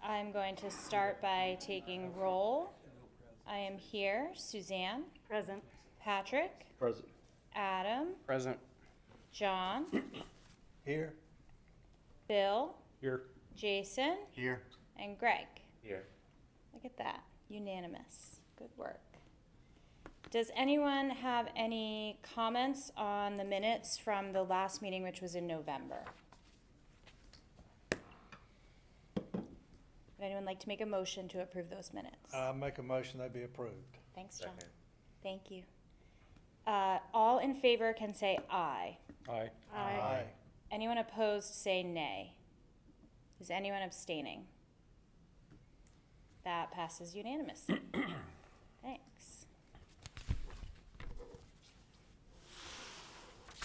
I'm going to start by taking roll. I am here. Suzanne, Present. Patrick, Present. Adam, Present. John, Here. Bill, Here. Jason, Here. and Greg. Here. Look at that. Unanimous. Good work. Does anyone have any comments on the minutes from the last meeting, which was in November? Would anyone like to make a motion to approve those minutes? Make a motion they be approved. Thanks, John. Second. Thank you. All in favor can say aye. Aye. Aye. Anyone opposed, say nay. Is anyone abstaining? That passes unanimously. Thanks.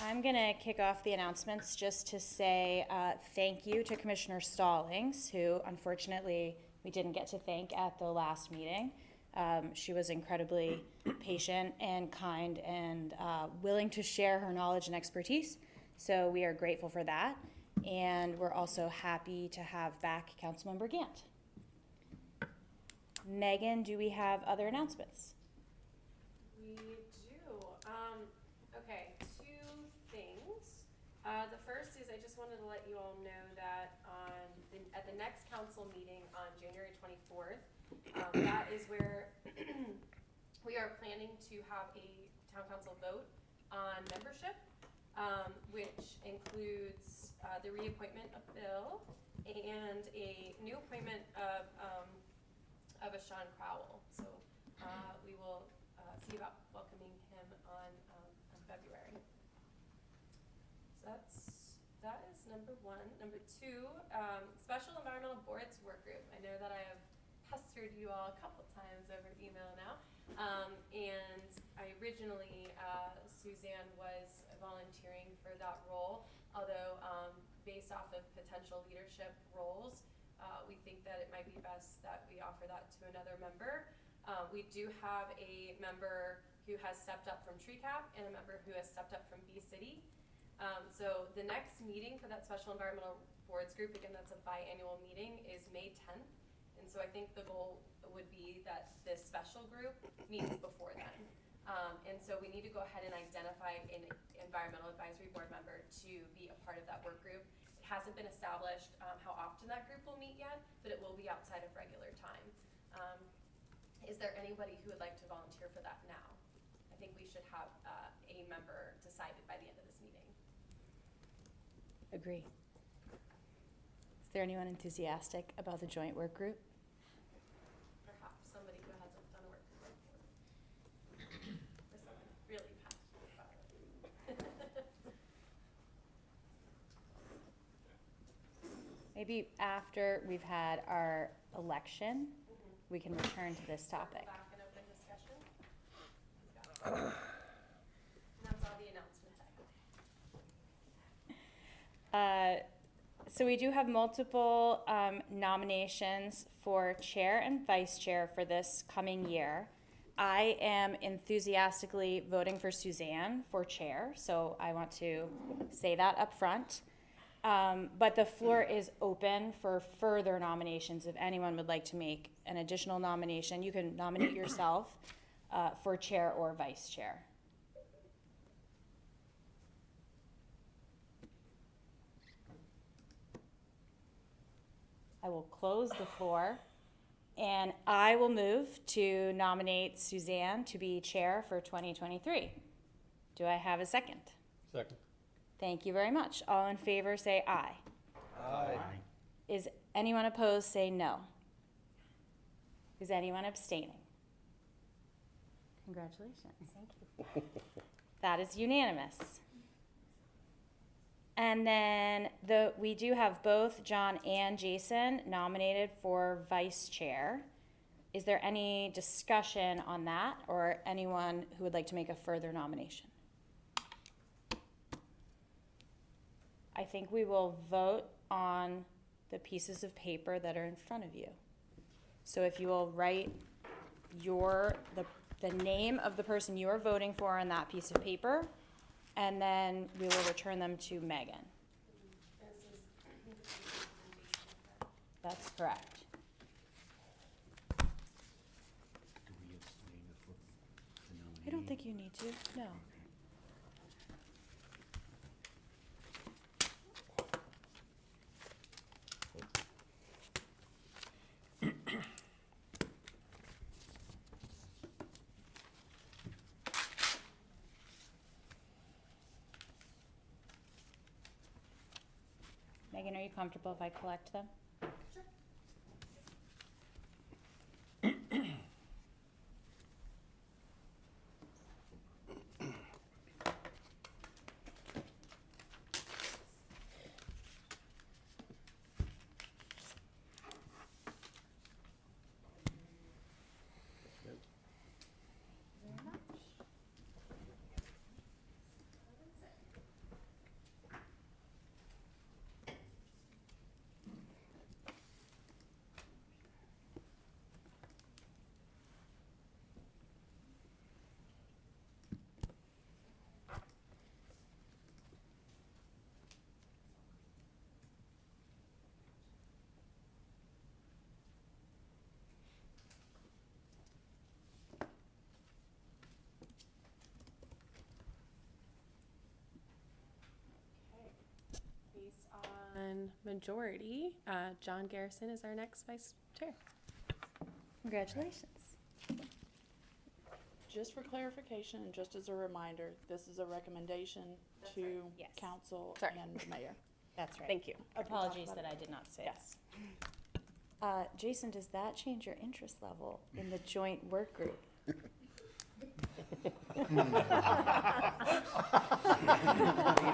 I'm going to kick off the announcements just to say thank you to Commissioner Stallings, who unfortunately we didn't get to thank at the last meeting. She was incredibly patient and kind and willing to share her knowledge and expertise. So we are grateful for that. And we're also happy to have back Councilmember Gant. Megan, do we have other announcements? We do. Okay, two things. The first is I just wanted to let you all know that at the next council meeting on January 24th, that is where we are planning to have a town council vote on membership, which includes the reappointment of Bill and a new appointment of a Sean Crowell. So we will see about welcoming him on February. So that is number one. Number two, Special Environmental Boards Work Group. I know that I have pestered you all a couple times over email now. And I originally, Suzanne was volunteering for that role, although based off of potential leadership roles, we think that it might be best that we offer that to another member. We do have a member who has stepped up from TreeCap and a member who has stepped up from B-City. So the next meeting for that Special Environmental Boards Group, again, that's a biannual meeting, is May 10th. And so I think the goal would be that this special group meets before then. And so we need to go ahead and identify an Environmental Advisory Board member to be a part of that work group. It hasn't been established how often that group will meet yet, but it will be outside of regular time. Is there anybody who would like to volunteer for that now? I think we should have a member decided by the end of this meeting. Agree. Is there anyone enthusiastic about the joint work group? Perhaps somebody who hasn't done a work group before. Or someone really passionate about it. Maybe after we've had our election, we can return to this topic. Back and open discussion. And that's all the announcements I have. So we do have multiple nominations for chair and vice chair for this coming year. I am enthusiastically voting for Suzanne for chair, so I want to say that up front. But the floor is open for further nominations. If anyone would like to make an additional nomination, you can nominate yourself for chair or vice chair. I will close the floor, and I will move to nominate Suzanne to be chair for 2023. Do I have a second? Second. Thank you very much. All in favor, say aye. Aye. Is anyone opposed, say no. Is anyone abstaining? Congratulations. Thank you. That is unanimous. And then we do have both John and Jason nominated for vice chair. Is there any discussion on that, or anyone who would like to make a further nomination? I think we will vote on the pieces of paper that are in front of you. So if you will write the name of the person you are voting for on that piece of paper, and then we will return them to Megan. This is That's correct. think you need to, no. Megan, are you comfortable if I collect them? Sure. Based on majority, John Garrison is our next vice chair. Congratulations. Just for clarification, and just as a reminder, this is a recommendation to Yes. council Sorry. and the mayor. That's right. Thank you. Apologies that I did not say Yes. that. Jason, does that change your interest level in the joint work group? Lead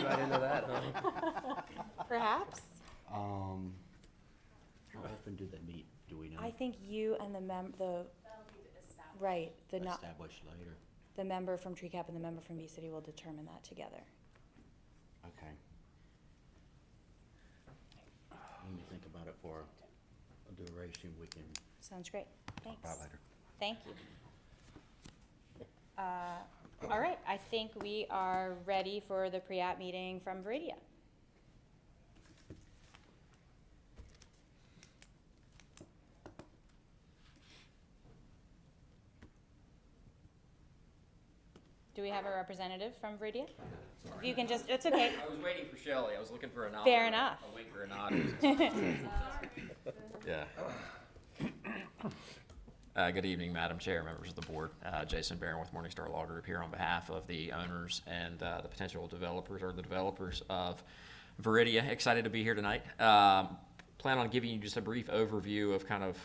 right into that, huh? Perhaps. How often do they meet? Do we know? I think you and right, Established later. the member from Tree Cap and the member from Bee City will determine that together. Okay. Let me think about it for a duration we can Sounds great. talk Thanks. about later. Thank you. All right, I think we are ready for the pre-app meeting from Veridia. Do we have a representative from Veridia? If you can just, it's okay. I was waiting for Shelley. I was looking for a nod. Fair enough. A wink or a nod. Yeah. Good evening, Madam Chair, members of the board. Jason Barron with Morningstar Law Group here on behalf of the owners and the potential developers or the developers of Veridia. Excited to be here tonight. Plan on giving you just a brief overview of kind of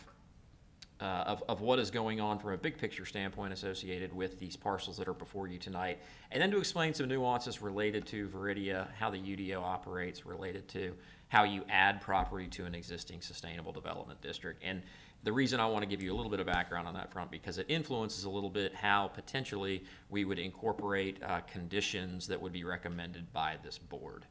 what is going on from a big picture standpoint associated with these parcels that are before you tonight, and then to explain some nuances related to Veridia, how the UDO operates, related to how you add property to an existing sustainable development district. And the reason I want to give you a little bit of background on that front, because it influences a little bit how potentially we would incorporate conditions that would be recommended by this board.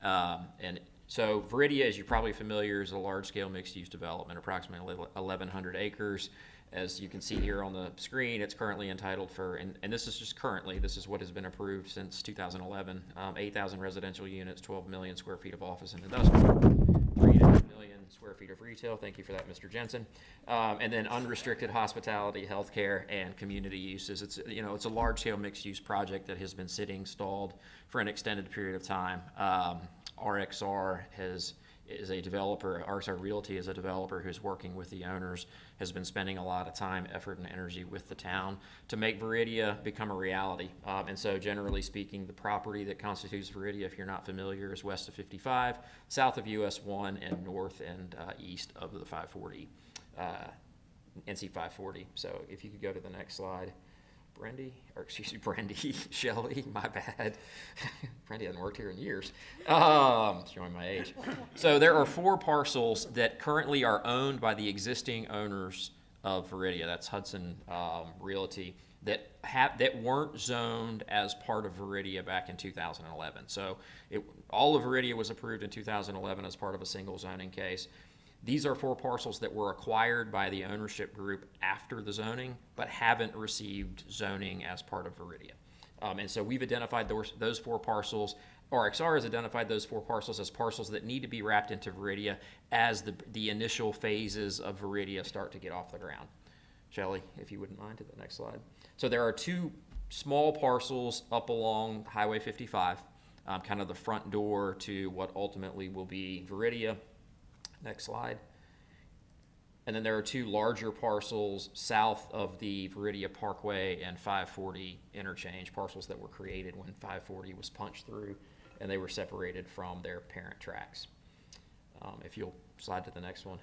And so Veridia, as you're probably familiar, is a large-scale mixed-use development, approximately 1,100 acres. As you can see here on the screen, it's currently entitled for, and this is just currently, this is what has been approved since 2011, 8,000 residential units, 12 million square feet of office and industrial, 3.5 million square feet of retail. Thank you for that, Mr. Jensen. And then unrestricted hospitality, healthcare, and community uses. It's, you know, it's a large-scale mixed-use project that has been sitting stalled for an extended period of time. RXR is a developer, RXR Realty is a developer who's working with the owners, has been spending a lot of time, effort, and energy with the town to make Veridia become a reality. And so generally speaking, the property that constitutes Veridia, if you're not familiar, is west of 55, south of US 1, and north and east of the 540, NC 540. So if you could go to the next slide. Brandy, Shelley, my bad. Brandy hasn't worked here in years. Showing my age. So there are 4 parcels that currently are owned by the existing owners of Veridia. That's Hudson Realty that weren't zoned as part of Veridia back in 2011. So all of Veridia was approved in 2011 as part of a single zoning case. These are 4 parcels that were acquired by the ownership group after the zoning, but haven't received zoning as part of Veridia. And so we've identified those 4 parcels. RXR has identified those 4 parcels as parcels that need to be wrapped into Veridia as the initial phases of Veridia start to get off the ground. Shelley, if you wouldn't mind, to the next slide. So there are 2 small parcels up along Highway 55, kind of the front door to what ultimately will be Viridia. Next slide. And then there are 2 larger parcels south of the Viridia Parkway and 540 interchange, parcels that were created when 540 was punched through, and they were separated from their parent tracks. If you'll slide to the next one.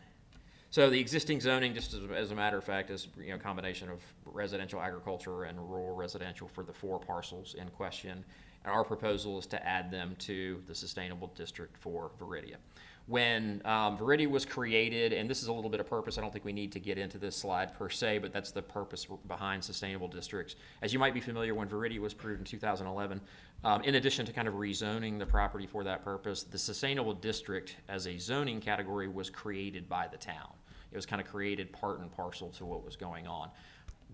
So the existing zoning, just as a matter of fact, is a combination of residential agriculture and rural residential for the 4 parcels in question. And our proposal is to add them to the sustainable district for Viridia. When Viridia was created, and this is a little bit of purpose, I don't think we need to get into this slide per se, but that's the purpose behind sustainable districts. As you might be familiar, when Viridia was approved in 2011, in addition to kind of rezoning the property for that purpose, the sustainable district as a zoning category was created by the town. It was kind of created part and parcel to what was going on.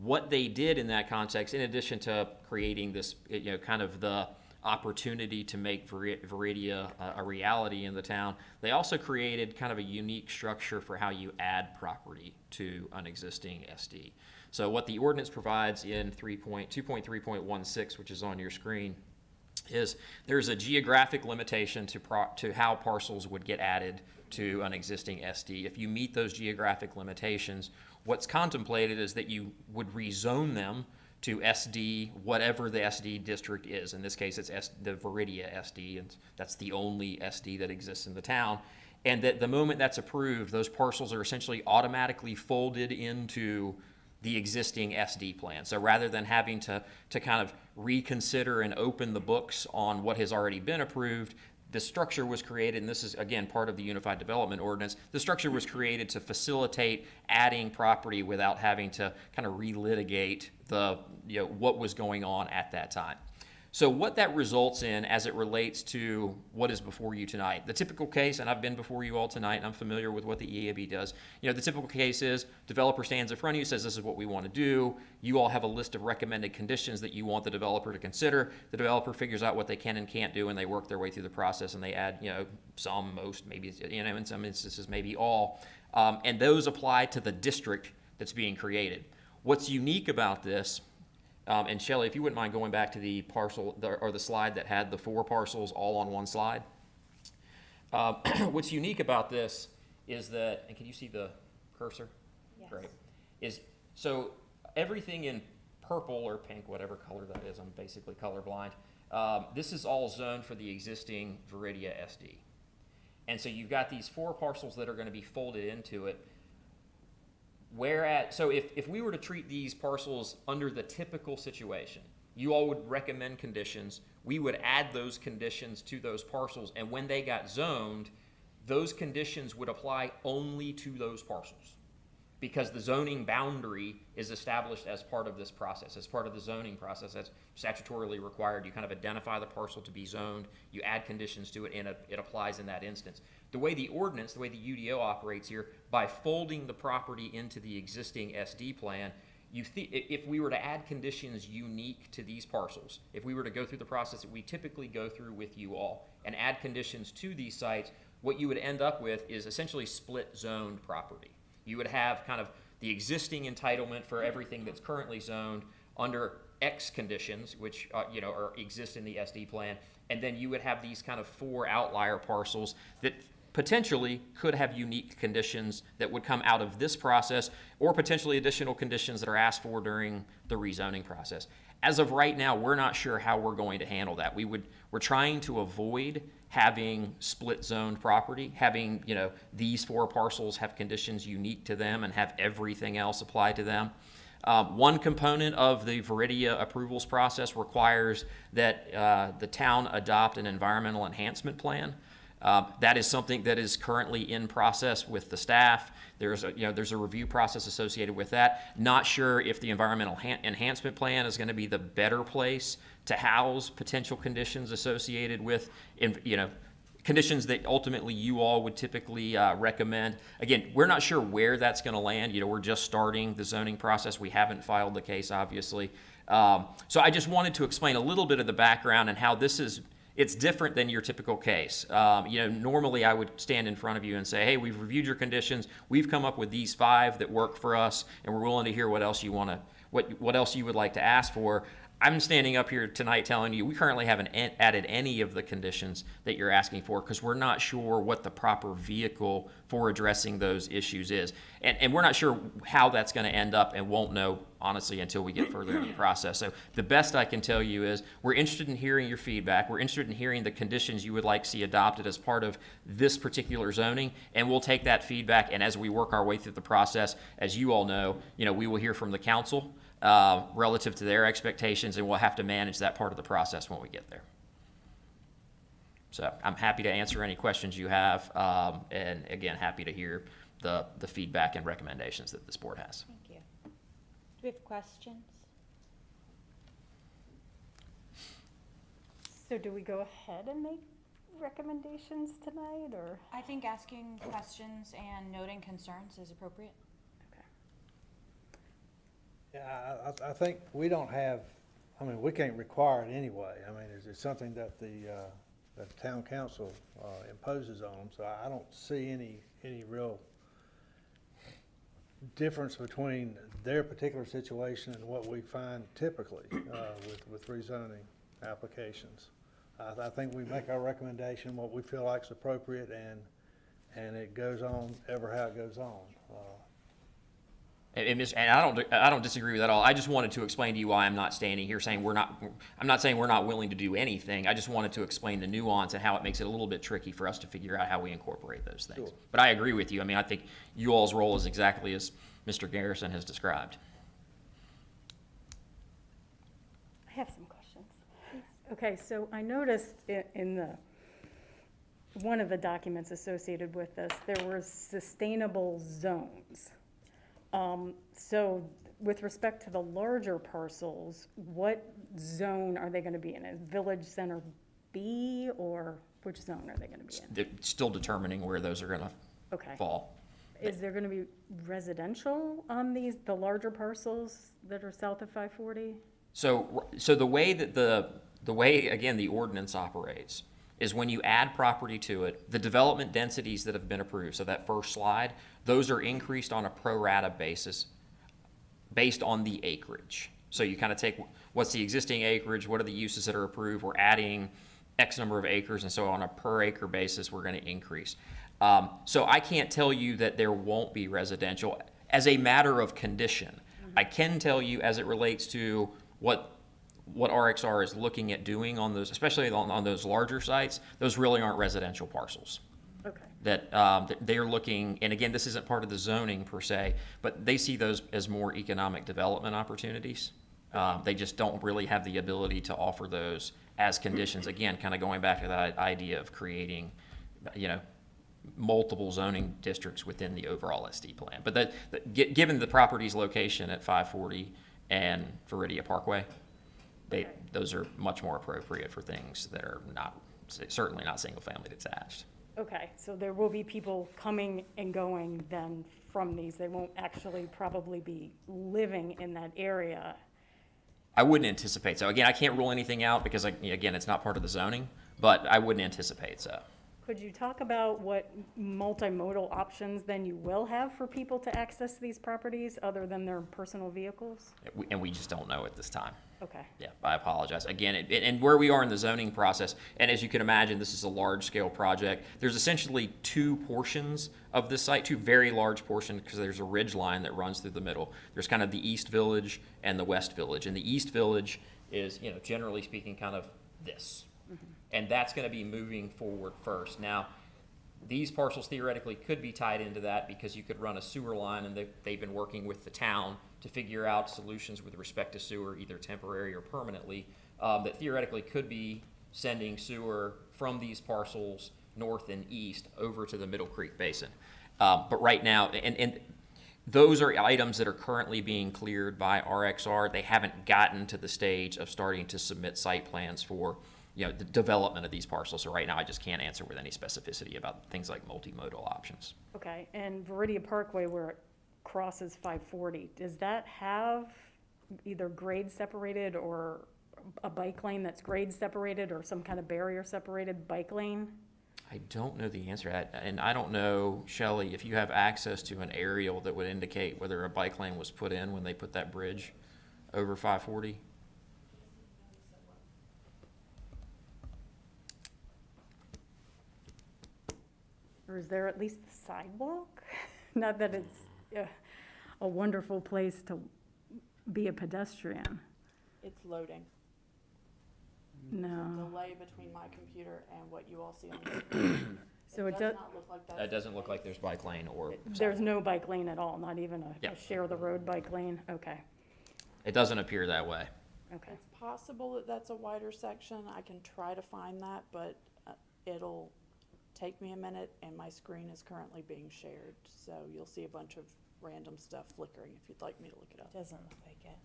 What they did in that context, in addition to creating this, kind of the opportunity to make Viridia a reality in the town, they also created kind of a unique structure for how you add property to an existing SD. So what the ordinance provides in 2.3.16, which is on your screen, is there's a geographic limitation to how parcels would get added to an existing SD. If you meet those geographic limitations, what's contemplated is that you would rezone them to SD, whatever the SD district is. In this case, it's the Viridia SD, and that's the only SD that exists in the town. And that the moment that's approved, those parcels are essentially automatically folded into the existing SD plan. So rather than having to kind of reconsider and open the books on what has already been approved, the structure was created, and this is, again, part of the Unified Development Ordinance, the structure was created to facilitate adding property without having to kind of relitigate what was going on at that time. So what that results in as it relates to what is before you tonight, the typical case, and I've been before you all tonight, and I'm familiar with what the EAB does. The typical case is developer stands in front of you, says this is what we want to do. You all have a list of recommended conditions that you want the developer to consider. The developer figures out what they can and can't do, and they work their way through the process, and they add, some, most, maybe, in some instances, maybe all. And those apply to the district that's being created. What's unique about this, and Shelley, if you wouldn't mind going back to the parcel or the slide that had the 4 parcels all on one slide. What's unique about this is that, and can you see the cursor? Yes. Great. So everything in purple or pink, whatever color that is, I'm basically colorblind. This is all zoned for the existing Viridia SD. And so you've got these 4 parcels that are going to be folded into it. So if we were to treat these parcels under the typical situation, you all would recommend conditions, we would add those conditions to those parcels, and when they got zoned, those conditions would apply only to those parcels, because the zoning boundary is established as part of this process, as part of the zoning process. That's statutorily required. You kind of identify the parcel to be zoned, you add conditions to it, and it applies in that instance. The way the ordinance, the way the UDO operates here, by folding the property into the existing SD plan, if we were to add conditions unique to these parcels, if we were to go through the process that we typically go through with you all and add conditions to these sites, what you would end up with is essentially split zoned property. You would have kind of the existing entitlement for everything that's currently zoned under X conditions, which exist in the SD plan, and then you would have these kind of 4 outlier parcels that potentially could have unique conditions that would come out of this process, or potentially additional conditions that are asked for during the rezoning process. As of right now, we're not sure how we're going to handle that. We're trying to avoid having split zoned property, having these 4 parcels have conditions unique to them and have everything else apply to them. One component of the Viridia approvals process requires that the town adopt an environmental enhancement plan. That is something that is currently in process with the staff. There's a review process associated with that. Not sure if the environmental enhancement plan is going to be the better place to house potential conditions associated with, conditions that ultimately you all would typically recommend. Again, we're not sure where that's going to land. We're just starting the zoning process. We haven't filed the case, obviously. So I just wanted to explain a little bit of the background and how it's different than your typical case. Normally I would stand in front of you and say, hey, we've reviewed your conditions. We've come up with these 5 that work for us, and we're willing to hear what else you would like to ask for. I'm standing up here tonight telling you, we currently haven't added any of the conditions that you're asking for because we're not sure what the proper vehicle for addressing those issues is. And we're not sure how that's going to end up and won't know, honestly, until we get further in the process. So the best I can tell you is we're interested in hearing your feedback. We're interested in hearing the conditions you would like to see adopted as part of this particular zoning. And we'll take that feedback. And as we work our way through the process, as you all know, we will hear from the council relative to their expectations, and we'll have to manage that part of the process when we get there. So I'm happy to answer any questions you have, and again, happy to hear the feedback and recommendations that this board has. Thank you. Do we have questions? So do we go ahead and make recommendations tonight, or? I think asking questions and noting concerns is appropriate. Yeah, I think we don't have, we can't require it anyway. It's something that the town council imposes on them, so I don't see any real difference between their particular situation and what we find typically with rezoning applications. I think we make our recommendation, what we feel like is appropriate, and it goes on ever how it goes on. And I don't disagree with that at all. I just wanted to explain to you why I'm not standing here saying I'm not saying we're not willing to do anything. I just wanted to explain the nuance and how it makes it a little bit tricky for us to figure out how we incorporate those things. Sure. But I agree with you. I think you all's role is exactly as Mr. Garrison has described. I have some questions. Okay, so I noticed in one of the documents associated with this, there were sustainable zones. So with respect to the larger parcels, what zone are they gonna be in? Is Village Center B, or which zone are they gonna be in? They're still determining where those are going to Okay. fall. Is there gonna be residential on the larger parcels that are south of 540? So the way that the way, again, the ordinance operates is when you add property to it, the development densities that have been approved, so that first slide, those are increased on a pro rata basis based on the acreage. So you kind of take what's the existing acreage, what are the uses that are approved, we're adding X number of acres, and so on a per acre basis, we're going to increase. So I can't tell you that there won't be residential as a matter of condition. I can tell you as it relates to what RXR is looking at doing on those, especially on those larger sites, those really aren't residential parcels. Okay. That they're looking, and again, this isn't part of the zoning per se, but they see those as more economic development opportunities. They just don't really have the ability to offer those as conditions. Again, kind of going back to that idea of creating, multiple zoning districts within the overall SD plan. But given the property's location at 540 and Viridia Parkway, those are much more appropriate for things that are certainly not single-family detached. Okay, so there will be people coming and going then from these. They won't actually probably be living in that area. I wouldn't anticipate so. Again, I can't rule anything out because, again, it's not part of the zoning, but I wouldn't anticipate so. Could you talk about what multimodal options then you will have for people to access these properties other than their personal vehicles? And we just don't know at this time. Okay. Yeah, I apologize. Again, and where we are in the zoning process, and as you can imagine, this is a large-scale project. There's essentially two portions of this site, two very large portions, because there's a ridge line that runs through the middle. There's kind of the East Village and the West Village. And the East Village is, generally speaking, kind of this. Mm-hmm. And that's going to be moving forward first. Now, these parcels theoretically could be tied into that because you could run a sewer line, and they've been working with the town to figure out solutions with respect to sewer, either temporary or permanently, that theoretically could be sending sewer from these parcels north and east over to the Middle Creek Basin. But right now, and those are items that are currently being cleared by RXR. They haven't gotten to the stage of starting to submit site plans for the development of these parcels. So right now, I just can't answer with any specificity about things like multimodal options. Okay, and Viridia Parkway, where it crosses 540, does that have either grade separated or a bike lane that's grade separated or some kind of barrier separated bike lane? I don't know the answer to that, and I don't know, Shelley, if you have access to an aerial that would indicate whether a bike lane was put in when they put that bridge over 540. Or is there at least a sidewalk? Not that it's a wonderful place to be a pedestrian. It's loading. No. Delay between my computer and what you all see on the screen. So it does does, not look like that's. It doesn't look like there's bike lane or. there's no bike lane at all, not even Yeah. a share the road bike lane? Okay, It doesn't appear that way. okay. It's possible that that's a wider section. I can try to find that, but it'll take me a minute, and my screen is currently being shared. So you'll see a bunch of random stuff flickering if you'd like me to look it up. Doesn't look like it.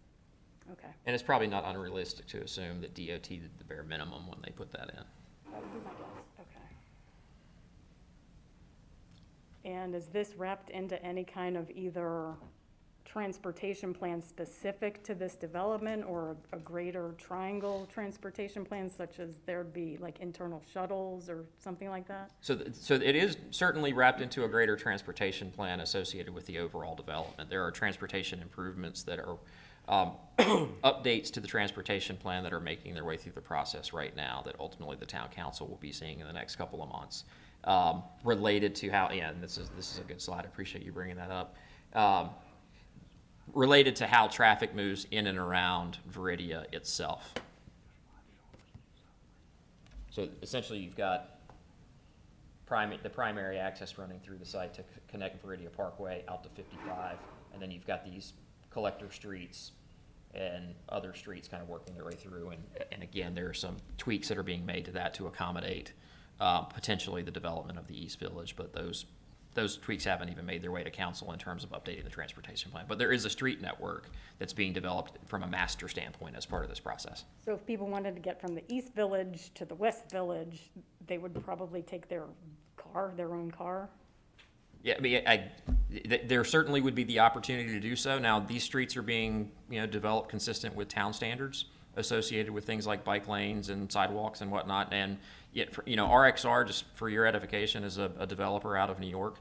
Okay. And it's probably not unrealistic to assume that DOT did the bare minimum when they put that in. That would be my guess. Okay. And is this wrapped into any kind of either transportation plan specific to this development or a greater triangle transportation plan, such as there'd be like internal shuttles or something like that? So it is certainly wrapped into a greater transportation plan associated with the overall development. There are transportation improvements that are updates to the transportation plan that are making their way through the process right now that ultimately the town council will be seeing in the next couple of months, related to how, yeah, and this is a good slide, I appreciate you bringing that up, related to how traffic moves in and around Veridia itself. So essentially, you've got the primary access running through the site to connect Veridia Parkway out to 55, and then you've got these collector streets and other streets kind of working their way through. And again, there are some tweaks that are being made to that to accommodate potentially the development of the East Village, but those tweaks haven't even made their way to council in terms of updating the transportation plan. But there is a street network that's being developed from a master standpoint as part of this process. So if people wanted to get from the East Village to the West Village, they would probably take their own car? Yeah, I mean, there certainly would be the opportunity to do so. Now, these streets are being, developed consistent with town standards associated with things like bike lanes and sidewalks and whatnot. And yet, RXR, just for your edification, is a developer out of New York.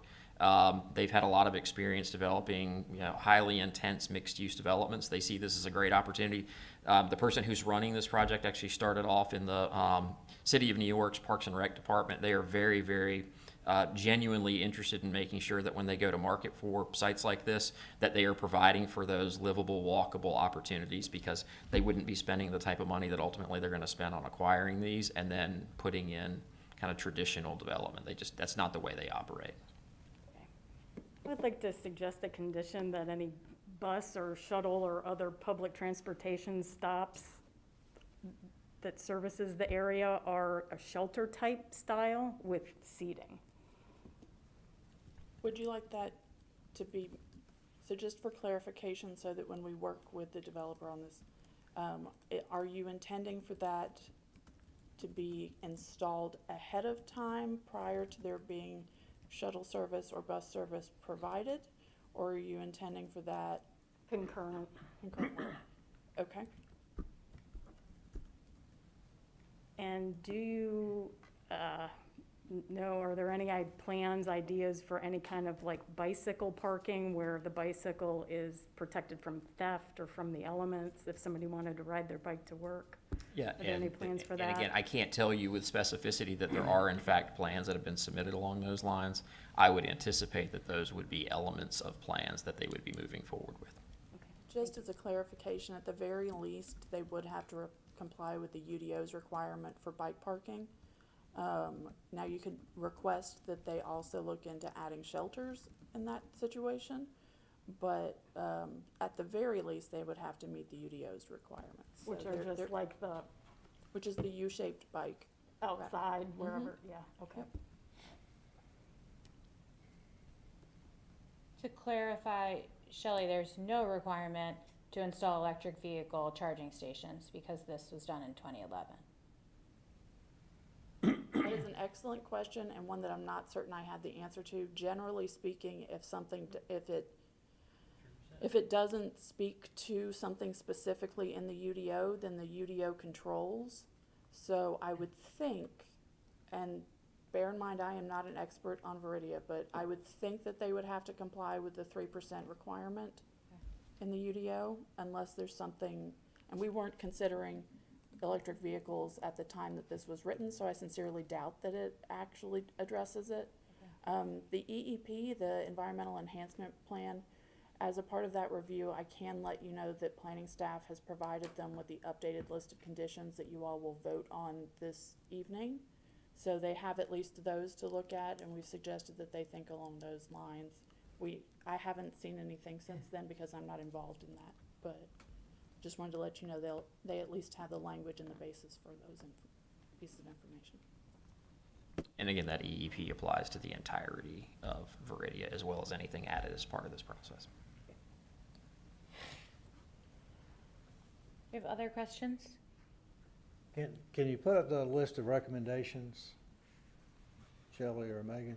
They've had a lot of experience developing, highly intense mixed-use developments. They see this as a great opportunity. The person who's running this project actually started off in the City of New York's Parks and Rec department. They are very, very genuinely interested in making sure that when they go to market for sites like this, that they are providing for those livable, walkable opportunities, because they wouldn't be spending the type of money that ultimately they're going to spend on acquiring these and then putting in kind of traditional development. That's not the way they operate. I'd like to suggest a condition that any bus or shuttle or other public transportation stops that services the area are a shelter-type style with seating. Would you like that to be, so just for clarification, so that when we work with the developer on this, are you intending for that to be installed ahead of time prior to there being shuttle service or bus service provided? Or are you intending for that Concurrent. concurrently? Okay. And do you know, are there any plans, ideas for any kind of like bicycle parking where the bicycle is protected from theft or from the elements if somebody wanted to ride their bike to work? Yeah, Are there any plans for and that? again, I can't tell you with specificity that there are in fact plans that have been submitted along those lines. I would anticipate that those would be elements of plans that they would be moving forward with. Just as a clarification, at the very least, they would have to comply with the UDO's requirement for bike parking. Now, you could request that they also look into adding shelters in that situation, but at the very least, they would have to meet the UDO's requirements. So Which are they're- just like the Which is the U-shaped bike. outside, wherever, yeah, okay. Yep. To clarify, Shelley, there's no requirement to install electric vehicle charging stations because this was done in 2011. That is an excellent question, and one that I'm not certain I had the answer to. Generally speaking, if it doesn't speak to something specifically in the UDO, then the UDO controls. So I would think, and bear in mind, I am not an expert on Veridia, but I would think that they would have to comply with the 3% requirement in the UDO, unless there's something, and we weren't considering electric vehicles at the time that this was written, so I sincerely doubt that it actually addresses it. The EEP, the Environmental Enhancement Plan, as a part of that review, I can let you know that planning staff has provided them with the updated list of conditions that you all will vote on this evening. So they have at least those to look at, and we've suggested that they think along those lines. I haven't seen anything since then because I'm not involved in that, but just wanted to let you know they at least have the language and the basis for those pieces of information. And again, that EEP applies to the entirety of Veridia as well as anything added as part of this process. We have other questions? Can you put up the list of recommendations, Shelley or Megan?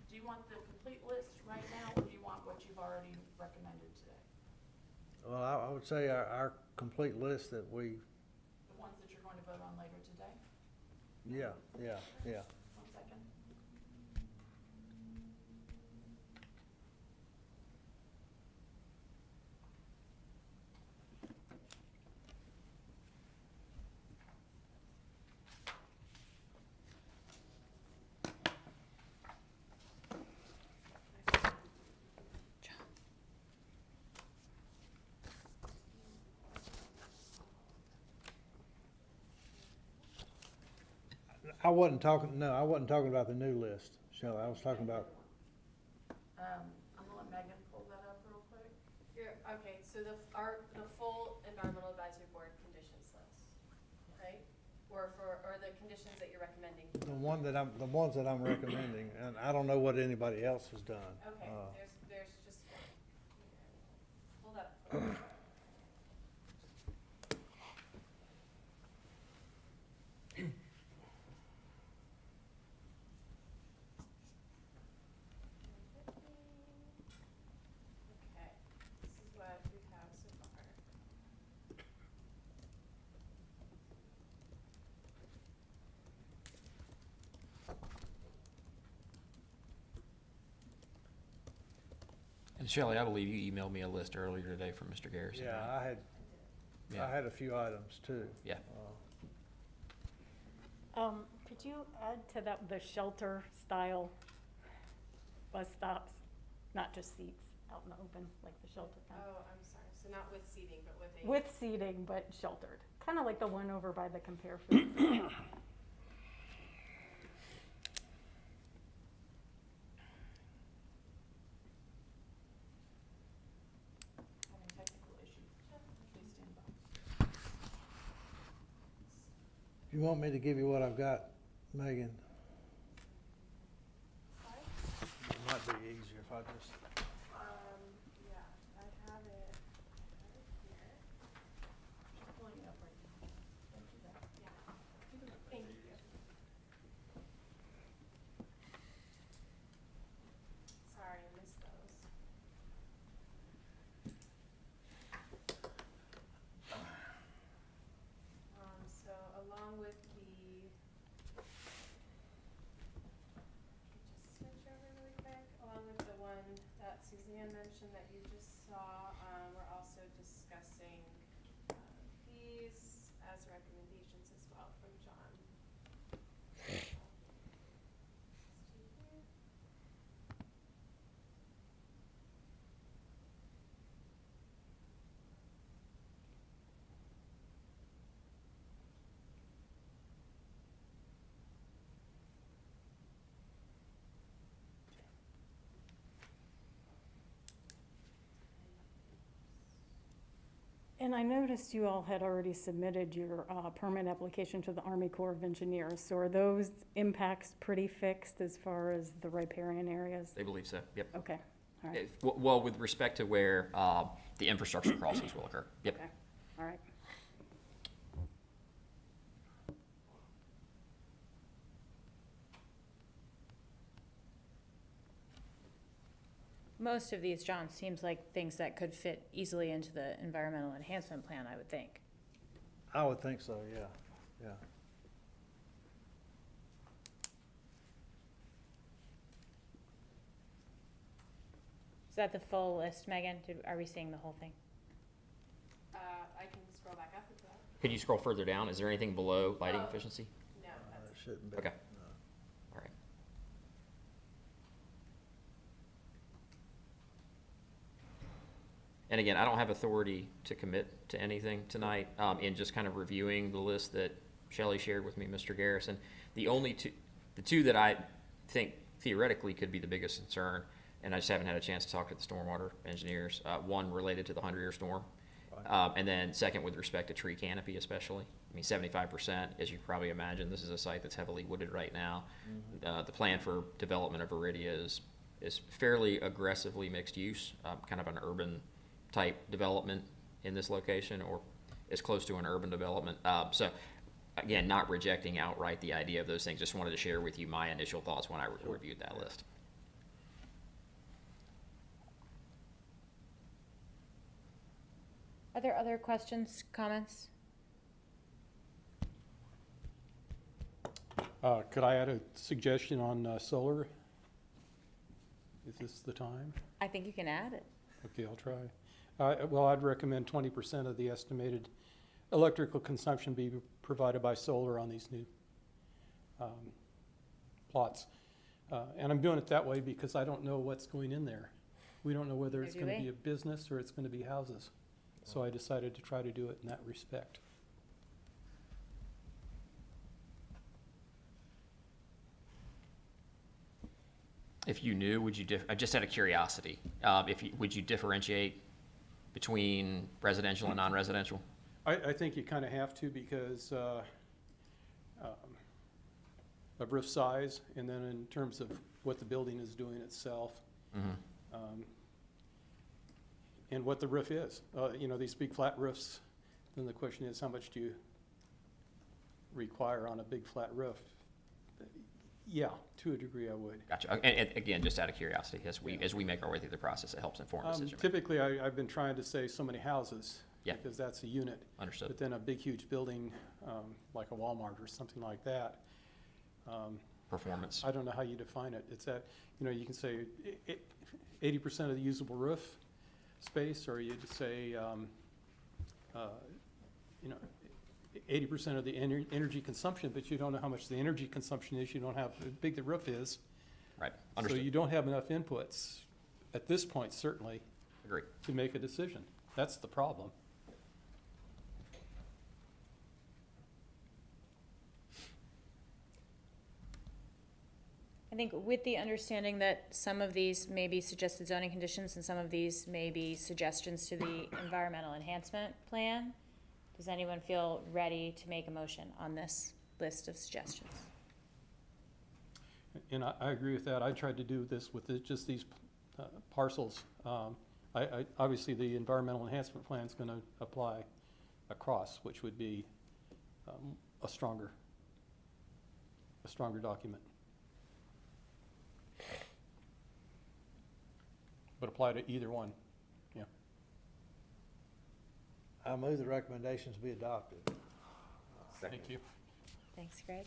Do you want the complete list right now, or do you want what you've already recommended today? Well, I would say our complete list that we, The ones that you're going to vote on later today? yeah. One second. I wasn't talking about the new list, Shelley. I was talking about, I'm gonna let Megan pull that up real quick. Okay, so the full environmental advisory board conditions list, right? Or the conditions that you're recommending? the ones that I'm recommending, and I don't know what anybody else has done. Okay, there's just, hold up. Okay, this is what we have so far. And Shelley, I believe you emailed me a list earlier today from Mr. Garrison. Yeah, right? I had a few items too. Yeah. Could you add to that the shelter style bus stops, not just seats out in the open, like the shelter kind? Oh, I'm sorry, so not with seating, but with a. With seating, but sheltered, kind of like the one over by the Compare Food. Having technical issues. Please stand by. You want me to give you what I've got, Megan? Sorry? It might be easier if I just, Yeah, I have it right here. Just pulling it up right now. Thank you, Beth. Yeah. Thank you. Sorry, I missed those. So along with the, just switch over really quick, along with the one that Suzanne mentioned that you just saw, we're also discussing, these as recommendations as well from John. And I noticed you all had already submitted your permit application to the Army Corps of Engineers. So are those impacts pretty fixed as far as the riparian areas? They believe so, yep. Okay, all right, Well, with respect to where the infrastructure crossings will occur, yep. okay, all right. Most of these, John, seems like things that could fit easily into the environmental enhancement plan, I would think. I would think so, yeah. Is that the full list, Megan? Are we seeing the whole thing? I can scroll back up if that. Could you scroll further down? Is there anything below lighting Oh. efficiency? No, that's It shouldn't be. Okay. No. All right. And again, I don't have authority to commit to anything tonight, in just kind of reviewing the list that Shelley shared with me, Mr. Garrison. The two that I think theoretically could be the biggest concern, and I just haven't had a chance to talk to the stormwater engineers, one related to the 100-year storm, and then second with respect to tree canopy especially. I mean, 75%, as you probably imagine, this is a site that's heavily wooded right now. The plan for development of Viridia is fairly aggressively mixed use, kind of an urban type development in this location, or as close to an urban development. So again, not rejecting outright the idea of those things, just wanted to share with you my initial thoughts when I reviewed that list. Are there other questions, comments? Could I add a suggestion on solar? Is this the time? I think you can add it. Okay, I'll try. Well, I'd recommend 20% of the estimated electrical consumption be provided by solar on these new plots. And I'm doing it that way because I don't know what's going in there. We don't know whether Neither it's do going to we. be a business or it's going to be houses. So I decided to try to do it in that respect. If you knew, would you, just out of curiosity, would you differentiate between residential and non-residential? I think you kind of have to because of roof size and then in terms of what the building is doing itself. And what the roof is. You know, these big flat roofs, then the question is how much do you require on a big flat roof? Yeah, to a degree I would. Gotcha. And again, just out of curiosity, as we make our way through the process, it helps inform decision making. Typically, I've been trying to say so many houses. Yeah. Because that's a unit. Understood. But then a big, huge building, like a Walmart or something like that. Performance. I don't know how you define it. It's that, you know, you can say 80% of the usable roof space, or you just say, you know, 80% of the energy consumption, but you don't know how much the energy consumption is. You don't have how big the roof is. Right. So Understood. you don't have enough inputs at this point, certainly, Agree. to make a decision. That's the problem. I think with the understanding that some of these may be suggested zoning conditions and some of these may be suggestions to the environmental enhancement plan, does anyone feel ready to make a motion on this list of suggestions? And I agree with that. I tried to do this with just these parcels. Obviously, the environmental enhancement plan is going to apply across, which would be a stronger document. But apply to either one, yeah. I move the recommendations be adopted. Thank you. Thanks, Greg.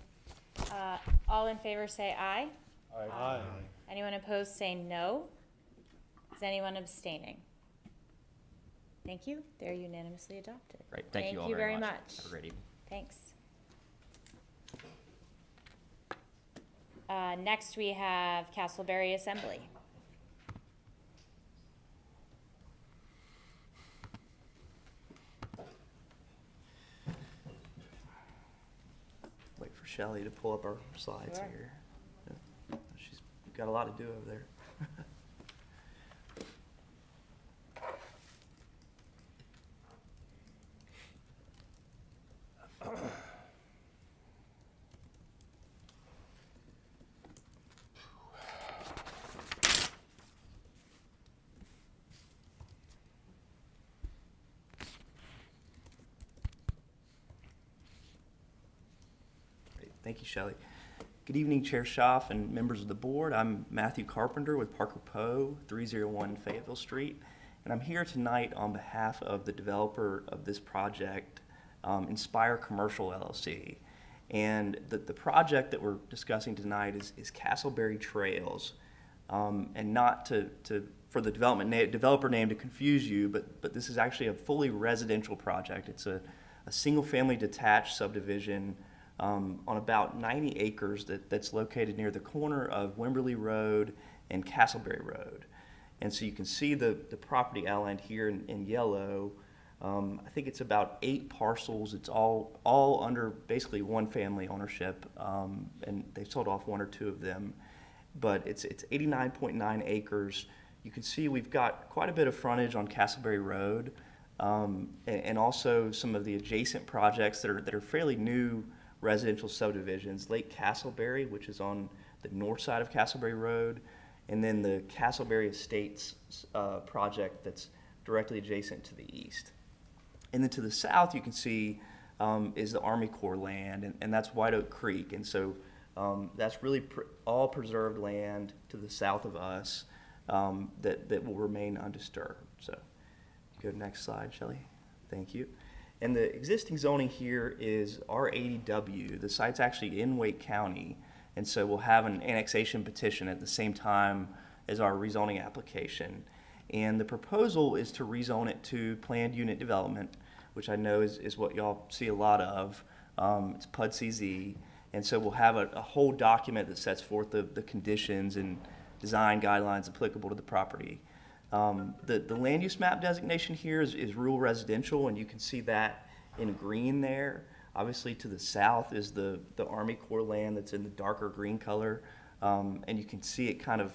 All in favor say aye. Aye. Anyone opposed say no. Is anyone abstaining? Thank you. They're unanimously adopted. Great. Thank you all very much. much. Have a great evening. Thanks. Next, we have Castleberry Assembly. Wait for Shelley to pull up our slides Sure. here. Yeah. She's got a lot to do over there. Great. Thank you, Shelley. Good evening, Chair Schaaf and members of the board. I'm Matthew Carpenter with Parker Poe, 301 Fayetteville Street, and I'm here tonight on behalf of the developer of this project, Inspire Commercial LLC. And the project that we're discussing tonight is Castleberry Trails, and not for the developer name to confuse you, but this is actually a fully residential project. It's a a single-family detached subdivision on about 90 acres that's located near the corner of Wimberley Road and Castleberry Road. And so you can see the property outlined here in yellow. I think it's about 8 parcels. It's all under basically one family ownership, and they've sold off 1 or 2 of them. But it's 89.9 acres. You can see we've got quite a bit of frontage on Castleberry Road, and also some of the adjacent projects that are fairly new residential subdivisions. Lake Castleberry, which is on the north side of Castleberry Road, and then the Castleberry Estates project that's directly adjacent to the east. And then to the south, you can see is the Army Corps land, and that's White Oak Creek. And so that's really all preserved land to the south of us that will remain undisturbed. So go to the next slide, Shelley. Thank you. And the existing zoning here is R80W. The site's actually in Wake County, and so we'll have an annexation petition at the same time as our rezoning application. And the proposal is to rezone it to planned unit development, which I know is what y'all see a lot of. It's PUD CZ. And so we'll have a whole document that sets forth the conditions and design guidelines applicable to the property. The land use map designation here is rural residential, and you can see that in green there. Obviously to the south is the Army Corps land that's in the darker green color. And you can see it kind of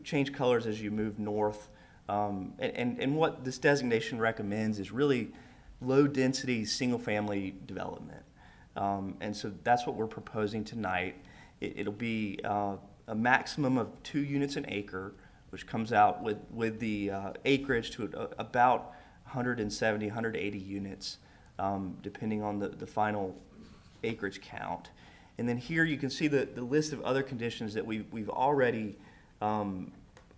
change colors as you move north. And what this designation recommends is really low density single family development. And so that's what we're proposing tonight. It'll be a maximum of 2 units an acre, which comes out with the acreage to about 170, 180 units, depending on the final acreage count. And then here you can see the list of other conditions that we've already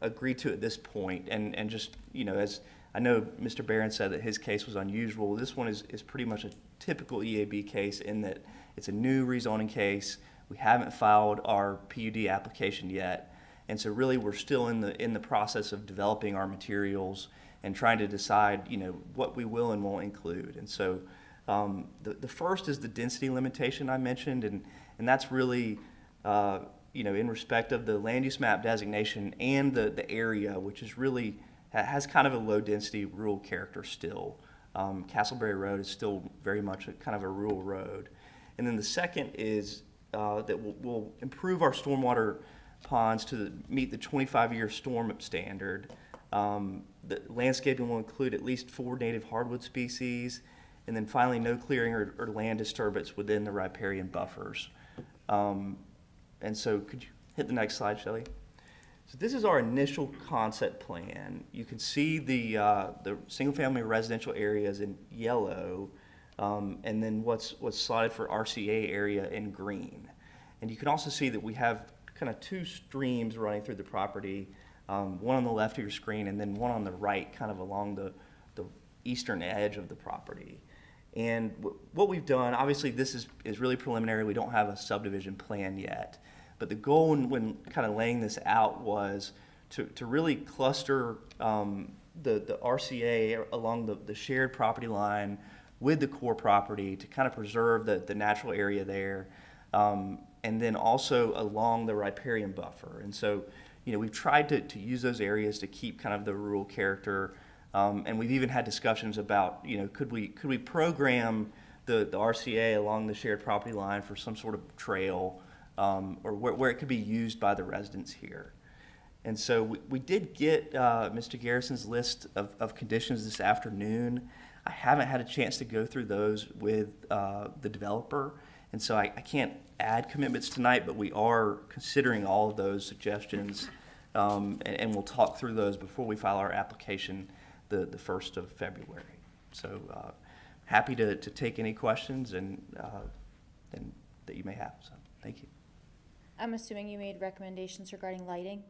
agreed to at this point. And just, as I know Mr. Barron said that his case was unusual, this one is pretty much a typical EAB case in that it's a new rezoning case. We haven't filed our PUD application yet. And so really we're still in the process of developing our materials and trying to decide, what we will and won't include. And so the first is the density limitation I mentioned, and that's really, in respect of the land use map designation and the area, which is really has kind of a low density rural character still. Castleberry Road is still very much kind of a rural road. And then the second is that we'll improve our stormwater ponds to meet the 25-year storm standard. The landscaping will include at least 4 native hardwood species, and then finally no clearing or land disturbance within the riparian buffers. And so could you hit the next slide, Shelley? So this is our initial concept plan. You can see the single-family residential areas in yellow, and then what's slotted for RCA area in green. And you can also see that we have kind of 2 streams running through the property, one on the left of your screen and then one on the right, kind of along the eastern edge of the property. And what we've done, obviously this is really preliminary. We don't have a subdivision plan yet. But the goal when kind of laying this out was to really cluster the RCA along the shared property line with the core property to kind of preserve the natural area there, and then also along the riparian buffer. And so, we've tried to use those areas to keep kind of the rural character, and we've even had discussions about, could we program the RCA along the shared property line for some sort of trail, or where it could be used by the residents here. And so we did get Mr. Garrison's list of conditions this afternoon. I haven't had a chance to go through those with the developer, and so I can't add commitments tonight, but we are considering all of those suggestions, and we'll talk through those before we file our application the 1st of February. So happy to take any questions and that you may have. So thank you. I'm assuming you made recommendations regarding lighting?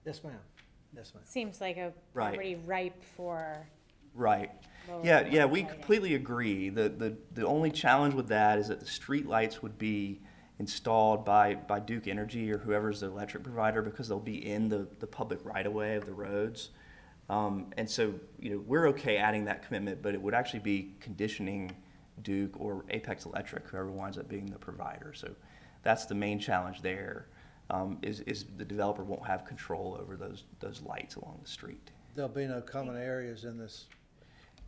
Yes, ma'am. Yes, ma'am. Seems like a Right. property ripe for Right. lower Yeah, level we lighting. completely agree. The only challenge with that is that the street lights would be installed by Duke Energy or whoever's the electric provider, because they'll be in the public right-of-way of the roads. And so, we're okay adding that commitment, but it would actually be conditioning Duke or Apex Electric, whoever winds up being the provider. So that's the main challenge there, is the developer won't have control over those lights along the street. There'll be no common areas in this.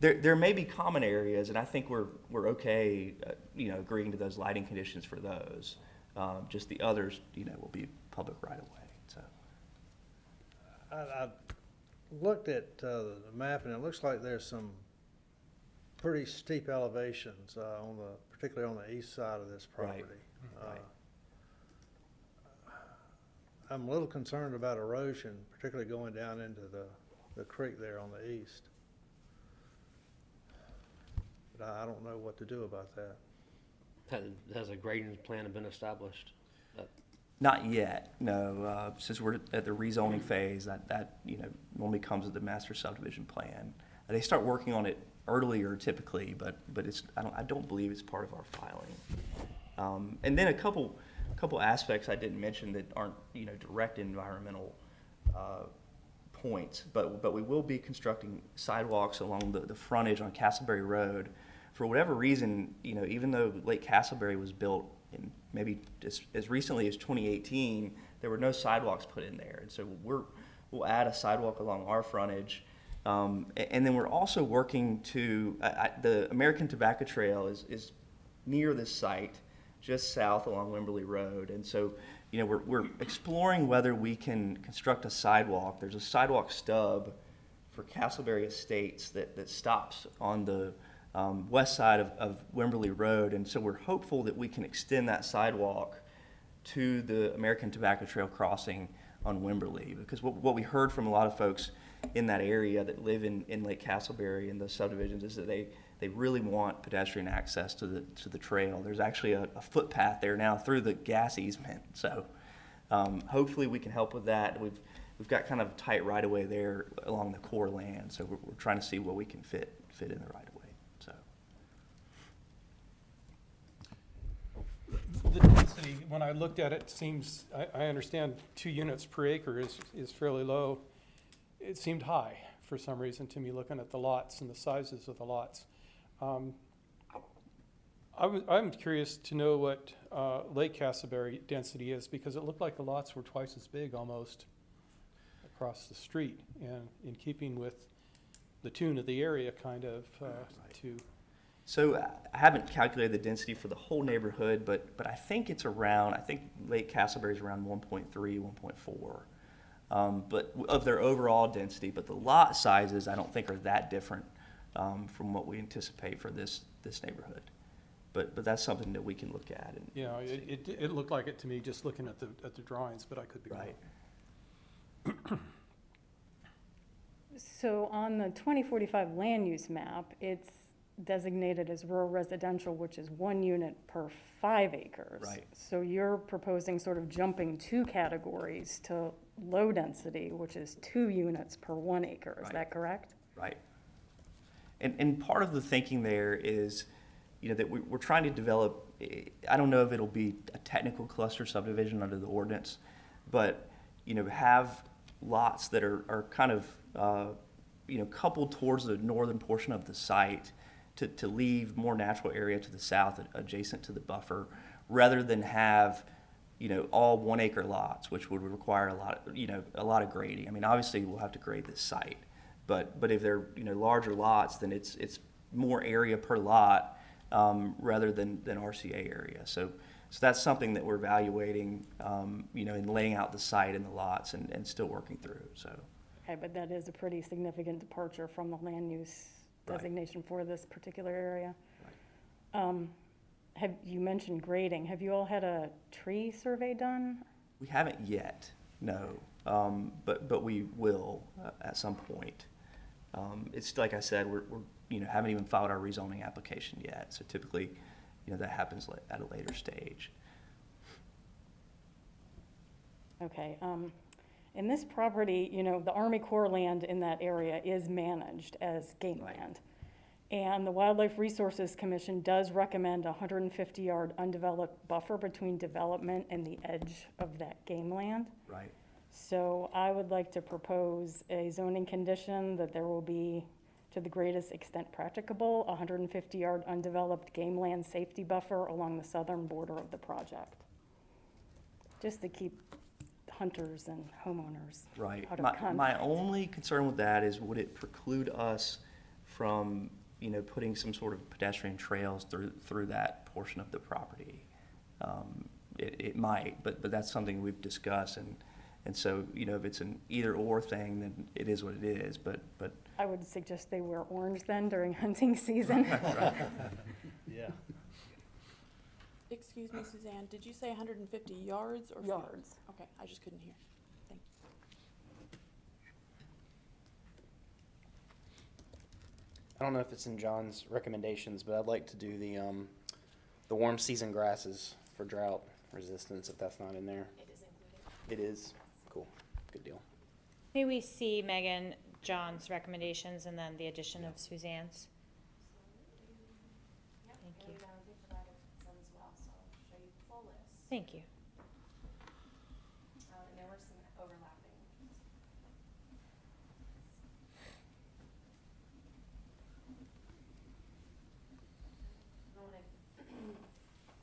There may be common areas, and I think we're okay, agreeing to those lighting conditions for those. Just the others, will be public right of way, so. I looked at the map, and it looks like there's some pretty steep elevations particularly on the east side of this property. Right. I'm a little concerned about erosion, particularly going down into the creek there on the east. But I don't know what to do about that. Has a grading plan been established? Not yet, no. Since we're at the rezoning phase, that normally comes with the master subdivision plan. They start working on it earlier typically, but I don't believe it's part of our filing. And then a couple aspects I didn't mention that aren't direct environmental points, but we will be constructing sidewalks along the frontage on Castleberry Road. For whatever reason, even though Lake Castleberry was built in maybe as recently as 2018, there were no sidewalks put in there. And so we'll add a sidewalk along our frontage. And then we're also working to, the American Tobacco Trail is near this site, just south along Wimberley Road. And so, we're exploring whether we can construct a sidewalk. There's a sidewalk stub for Castleberry Estates that stops on the west side of Wimberley Road, and so we're hopeful that we can extend that sidewalk to the American Tobacco Trail crossing on Wimberley, because what we heard from a lot of folks in that area that live in Lake Castleberry and the subdivisions is that they really want pedestrian access to the trail. There's actually a footpath there now through the gas easement, so hopefully we can help with that. We've got kind of tight right of way there along the core land, so we're trying to see what we can fit in the right of way. The density, when I looked at it, seems, I understand 2 units per acre is fairly low. It seemed high for some reason to me, looking at the lots and the sizes of the lots. I'm curious to know what Lake Castleberry density is, because it looked like the lots were twice as big almost across the street, and in keeping with the tune of the area kind of to. So I haven't calculated the density for the whole neighborhood, but I think it's around, I think Lake Castleberry is around 1.3, 1.4, but of their overall density. But the lot sizes I don't think are that different from what we anticipate for this neighborhood. But that's something that we can look at. And yeah, it looked like it to me just looking at the drawings, but I could be right. So on the 2045 land use map, it's designated as rural residential, which is 1 unit per 5 acres. Right. So you're proposing sort of jumping 2 categories to low density, which is 2 units per 1 acre. Is Right. that correct? Right. And part of the thinking there is, that we're trying to develop, I don't know if it'll be a technical cluster subdivision under the ordinance, but, have lots that are kind of, coupled towards the northern portion of the site to leave more natural area to the south adjacent to the buffer, rather than have, all 1 acre lots, which would require a lot of grading. I mean, obviously we'll have to grade this site, but if they're, larger lots, then it's more area per lot, rather than RCA area. So that's something that we're evaluating, in laying out the site and the lots and still working through, so. Okay, but that is a pretty significant departure from the land use Right. designation for this particular area. Have you mentioned grading? Have you all had a tree survey done? We haven't yet, no, but we will at some point. It's like I said, we're haven't even filed our rezoning application yet, so typically, that happens at a later stage. Okay, in this property, the Army Corps land in that area is managed as game Right. land. And the Wildlife Resources Commission does recommend a 150-yard undeveloped buffer between development and the edge of that game land. Right. So I would like to propose a zoning condition that there will be to the greatest extent practicable, a 150-yard undeveloped game land safety buffer along the southern border of the project. Just to keep hunters and homeowners Right. out of My conflict. only concern with that is, would it preclude us from, putting some sort of pedestrian trails through that portion of the property? It might, but that's something we've discussed, and so, if it's an either-or thing, then it is what it is, but I would suggest they wear orange then during hunting season. Yeah. Excuse me, Suzanne, did you say 150 yards or feet? Yards. Okay, I just couldn't hear. Thank you. I don't know if it's in John's recommendations, but I'd like to do the warm season grasses for drought resistance, if that's not in there. It is included. It is? Cool. Good deal. May we see, Megan, John's recommendations and then the addition of Suzanne's? Thank you. And they provided some as well, so I'll show you the full list. Thank you. And there were some overlapping. I don't wanna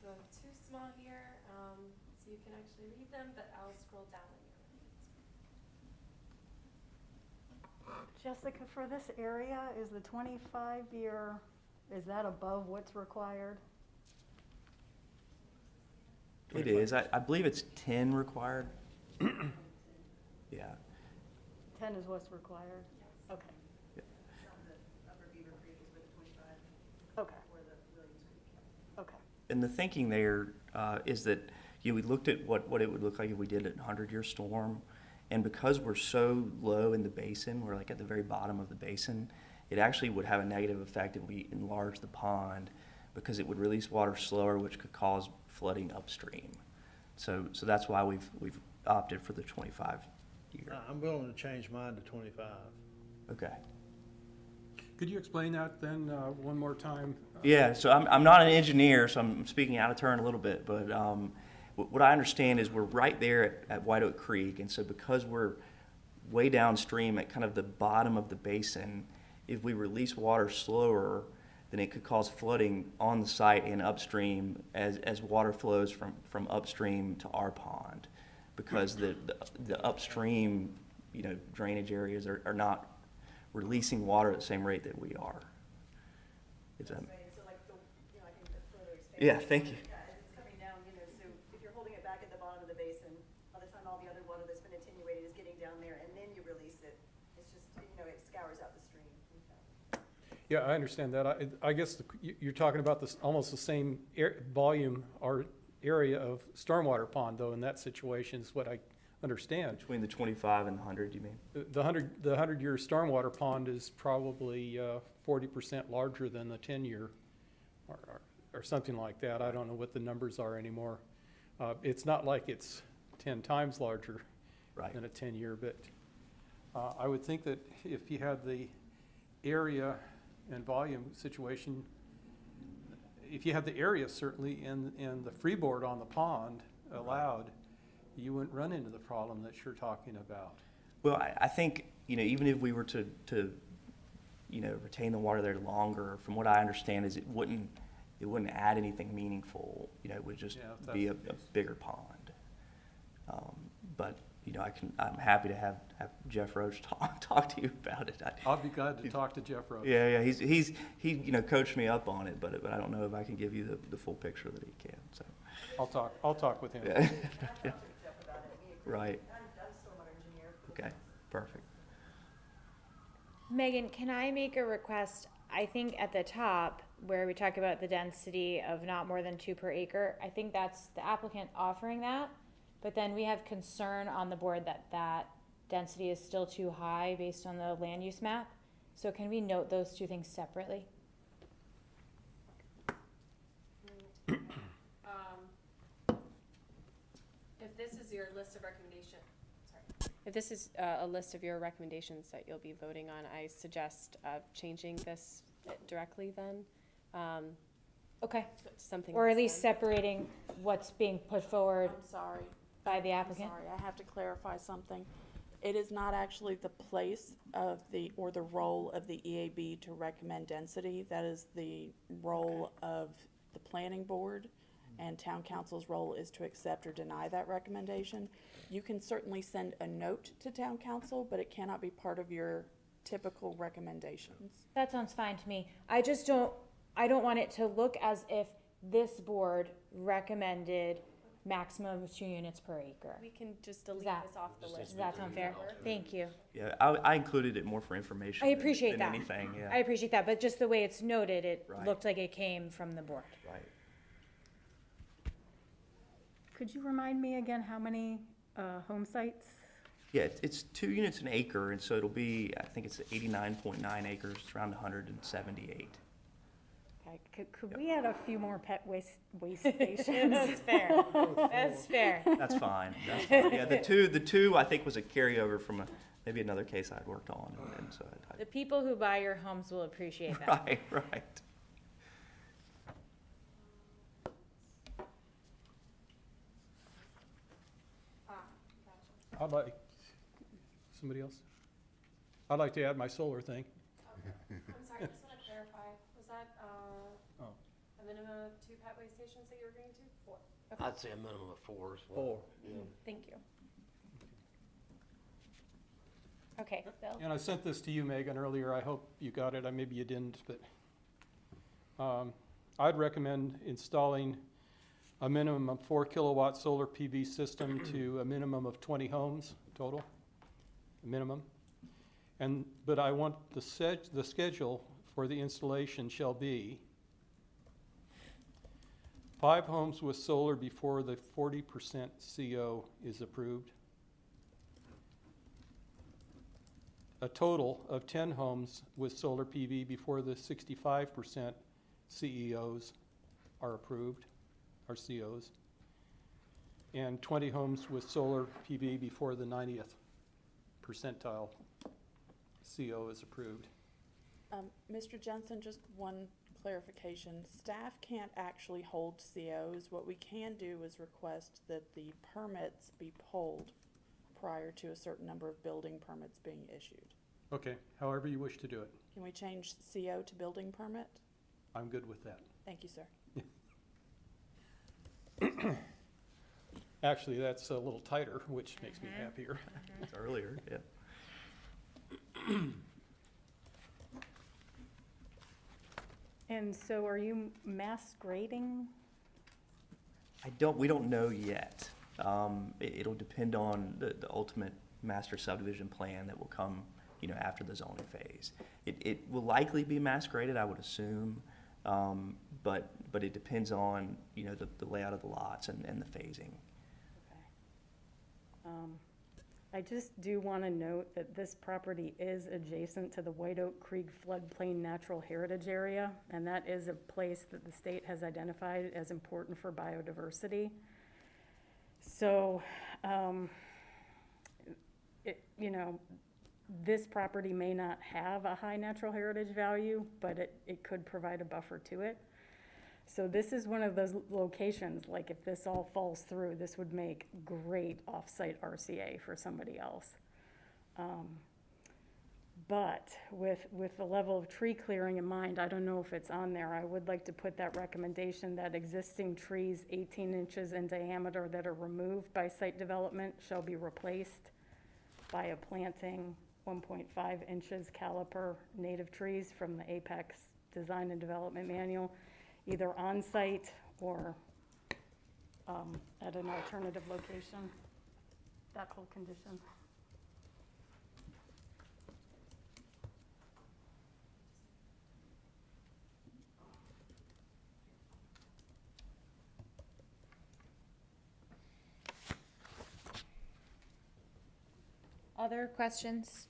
go too small here, so you can actually read them, but I'll scroll down when you're ready. Jessica, for this area, is the 25-year, is that above what's required? it is. I believe it's 10 required. Yeah. 10 is what's required? Okay. Okay. Okay. And the thinking there is that we looked at what it would look like if we did a 100-year storm, and because we're so low in the basin, we're like at the very bottom of the basin, it actually would have a negative effect if we enlarge the pond, because it would release water slower, which could cause flooding upstream. So that's why we've opted for the 25-year. I'm willing to change mine to 25. Okay. Could you explain that then, one more time? Yeah, so I'm not an engineer, so I'm speaking out of turn a little bit, but what I understand is we're right there at White Oak Creek, and so because we're way downstream at kind of the bottom of the basin, if we release water slower, then it could cause flooding on the site and upstream as water flows from upstream to our pond, because the upstream, drainage areas are not releasing water at the same rate that we are. Is that? So like I can further expand. Yeah, thank you. Yeah, as it's coming down, so if you're holding it back at the bottom of the basin, by the time all the other water that's been attenuated is getting down there, and then you release it, it's just, it scours out the stream. Yeah, I understand that. I guess you're talking about this, almost the same volume or area of stormwater pond, though, in that situation is what I understand. Between the 25 and the 100, you mean? The 100-year stormwater pond is probably 40% larger than the 10-year, or something like that. I don't know what the numbers are anymore. It's not like it's 10 times larger Right. than a 10-year, but I would think that if you had the area and volume situation, if you had the area certainly and the freeboard on the pond allowed, you wouldn't run into the problem that you're talking about. Well, I think, even if we were to retain the water there longer, from what I understand is it wouldn't add anything meaningful. It would just Yeah, if that's be a the case. bigger pond. But, I'm happy to have Jeff Roach talk to you about it. I'll be glad to talk to Jeff Roach. Yeah, he coached me up on it, but I don't know if I can give you the full picture that he can, so. I'll talk with him. Yeah. Right. I'm a stormwater engineer. Okay, perfect. Megan, can I make a request? I think at the top, where we talk about the density of not more than 2 per acre, I think that's the applicant offering that. But then we have concern on the board that density is still too high based on the land use map. So can we note those two things separately? If this is your list of if this is a list of your recommendations that you'll be voting on, I suggest changing this directly then. Okay. Something. Or at else least then. separating what's being put forward I'm sorry. by the I'm applicant? sorry, I have to clarify something. It is not actually the place of the, or the role of the EAB to recommend density. That is the role of the planning board, and town council's role is to accept or deny that recommendation. You can certainly send a note to town council, but it cannot be part of your typical recommendations. That sounds fine to me. I don't want it to look as if this board recommended maximum of 2 units per acre. We can just delete that- this off the list. Does that sound fair? Thank you. Yeah, I included it more for information. I appreciate than that. anything, yeah. I appreciate that, but just the way it's noted, it Right. looked like it came from the board. Right. Could you remind me again how many home sites? Yeah, it's 2 units an acre, and so it'll be, I think it's 89.9 acres, it's around 178. Okay, could we add a few more pet waste stations? That's fair. That's fair. That's fine, that's fine. Yeah, the two I think was a carryover from maybe another case I'd worked on, and so The people who buy your homes will appreciate that. right. I'd like, somebody else? I'd like to add my solar thing. I'm sorry, I just want to clarify, was that, Oh. a minimum of 2 pet waste stations that you were agreeing to? 4. I'd say a minimum of 4 as well. Thank you. Okay, Bill? And I sent this to you, Megan, earlier. I hope you got it. Maybe you didn't, but I'd recommend installing a minimum of 4 kilowatt solar PV system to a minimum of 20 homes total, minimum. But I want the schedule for the installation shall be 5 homes with solar before the 40% CO is approved. A total of 10 homes with solar PV before the 65% CEOs are approved, or COs. And 20 homes with solar PV before the 90th percentile CO is approved. Mr. Jensen, just one clarification. Staff can't actually hold COs. What we can do is request that the permits be pulled prior to a certain number of building permits being issued. Okay, however you wish to do it. Can we change CO to building permit? I'm good with that. Thank you, sir. Actually, that's a little tighter, which makes me happier. It's earlier, yeah. And so are you mass grading? We don't know yet. It'll depend on the ultimate master subdivision plan that will come, after the zoning phase. It will likely be mass graded, I would assume, but it depends on, the layout of the lots and the phasing. I just do want to note that this property is adjacent to the White Oak Creek Floodplain Natural Heritage Area, and that is a place that the state has identified as important for biodiversity. So, this property may not have a high natural heritage value, but it could provide a buffer to it. So this is one of those locations, like if this all falls through, this would make great off-site RCA for somebody else. But with the level of tree clearing in mind, I don't know if it's on there, I would like to put that recommendation that existing trees 18 inches in diameter that are removed by site development shall be replaced by a planting 1.5 inches caliper native trees from the Apex Design and Development Manual, either on-site or at an alternative location, that whole condition. Other questions,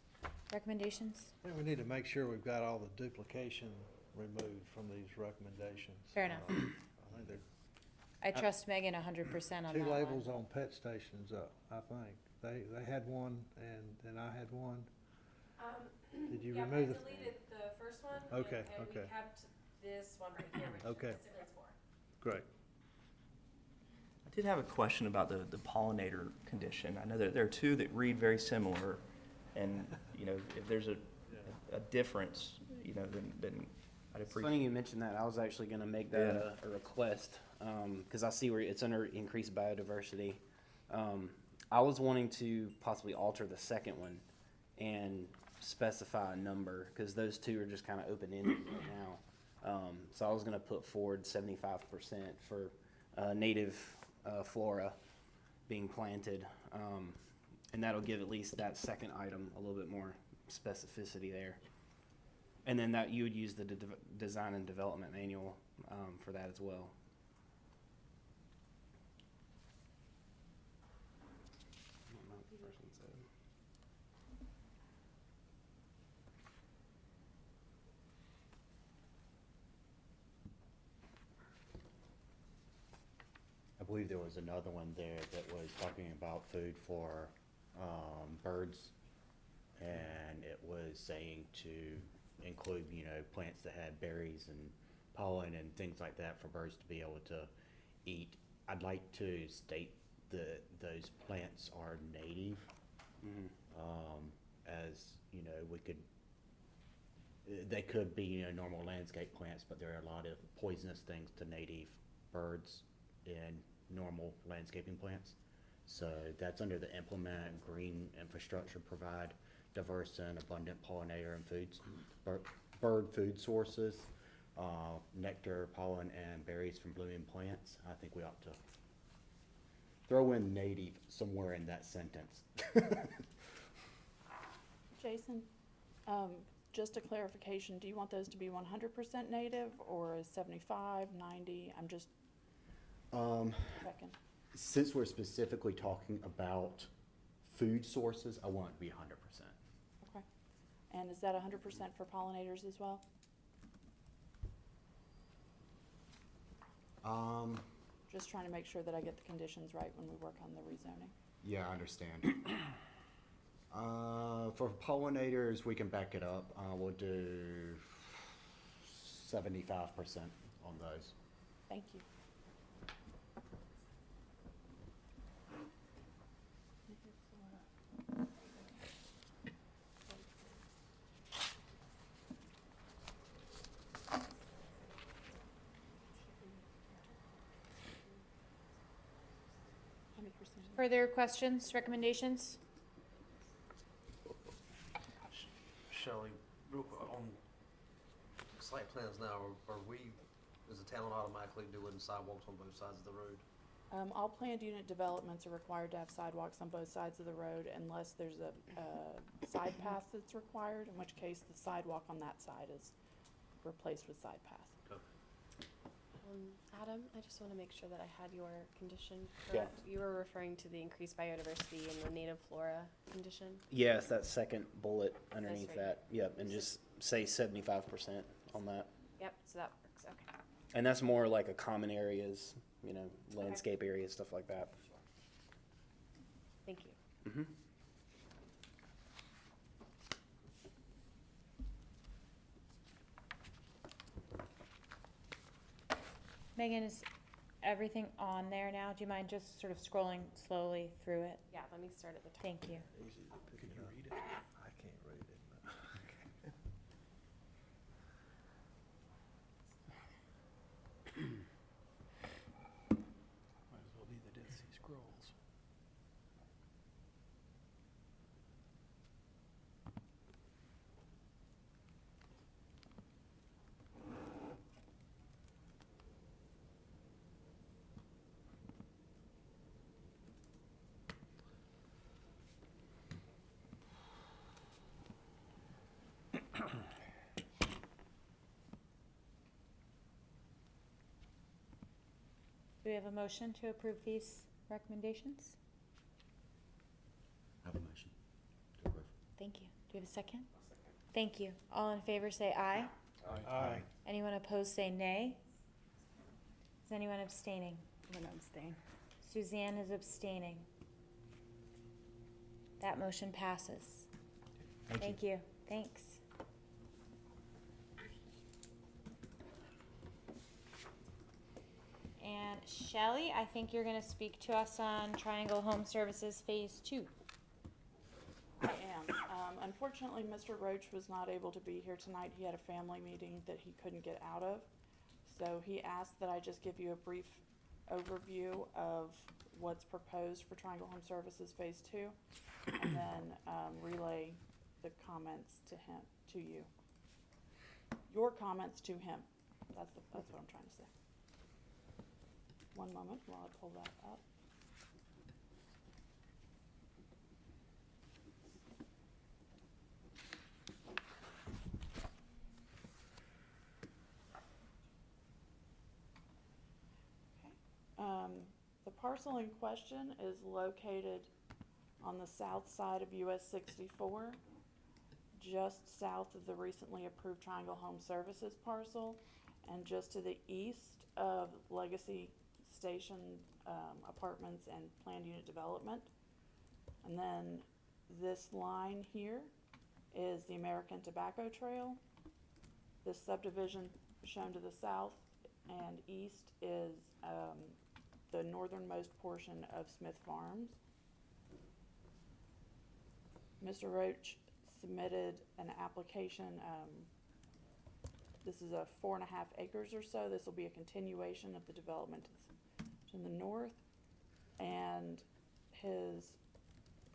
recommendations? I think we need to make sure we've got all the duplication removed from these recommendations. Fair enough. I think there I trust Megan 100% on that two one. labels on pet stations up, I think. They had one and then I had one. Did you remove I the? deleted the first one. Okay, and we okay. kept this one right here, which Okay. stipulates 4. Great. did have a question about the pollinator condition. I know that there are two that read very similar, and, you know, if there's a difference, you know, then I'd It's funny appreciate. you mentioned that. I was actually gonna make that a request, cause I see where it's under increased biodiversity. I was wanting to possibly alter the second one and specify a number, cause those two are just kinda open-ended right now. So I was gonna put forward 75% for, native, flora being planted. And that'll give at least that second item a little bit more specificity there. And then that you would use the design and development manual for that as well. I don't know what the first one said. I believe there was another one there that was talking about food for, birds. And it was saying to include, you know, plants that had berries and pollen and things like that for birds to be able to eat. I'd like to state that those plants are native. As, you know, they could be, you know, normal landscape plants, but there are a lot of poisonous things to native birds in normal landscaping plants. So that's under the implement green infrastructure, provide diverse and abundant pollinator and foods, bird food sources, nectar, pollen, and berries from blooming plants. I think we ought to throw in native somewhere in that sentence. Jason, just a clarification, do you want those to be 100% native or 75, 90? I'm just checking. Since we're specifically talking about food sources, I want it to be 100%. Okay. And is that 100% for pollinators as well? Just trying to make sure that I get the conditions right when we work on the rezoning. Yeah, I understand. For pollinators, we can back it up. We'll do 75% on those. Thank you. Further questions, recommendations? Shelley, real quick, on site plans now, are we, is the town automatically doing sidewalks on both sides of the road? All planned unit developments are required to have sidewalks on both sides of the road unless there's a side path that's required, in which case the sidewalk on that side is replaced with side path. Adam, I just want to make sure that I had your condition Yeah. correct. You were referring to the increased biodiversity and the native flora condition? Yes, that second bullet underneath right. that. Yep, and just say 75% on that. Yep, so that works, okay. And that's more like a common areas, you know, landscape areas, stuff like that. Thank you. Mm-hmm. Megan, is everything on there now? Do you mind just sort of scrolling slowly through it? Yeah, let me start at the top. Thank you. Can you read it? I can't read it. Might as well be the Dead Sea Scrolls. Do we have a motion to approve these recommendations? I have a motion to approve. Thank you. Do you have a second? Thank you. All in favor say aye. Aye. Anyone opposed say nay. Is anyone abstaining? I'm gonna abstain. Suzanne is abstaining. That motion passes. Thank you. Thanks. And And Shelley, I think you're gonna speak to us on Triangle Home Services Phase 2. I am. Unfortunately, Mr. Roach was not able to be here tonight. He had a family meeting that he couldn't get out of. So he asked that I just give you a brief overview of what's proposed for Triangle Home Services Phase 2, and then relay the comments to him, to you. Your comments to him. That's what I'm trying to say. One moment while I pull that up. The parcel in question is located on the south side of US 64, just south of the recently approved Triangle Home Services parcel, and just to the east of Legacy Station Apartments and Planned Unit Development. And then this line here is the American Tobacco Trail. This subdivision shown to the south and east is the northernmost portion of Smith Farms. Mr. Roach submitted an application. This is a 4.5 acres or so. This will be a continuation of the development to the north, and his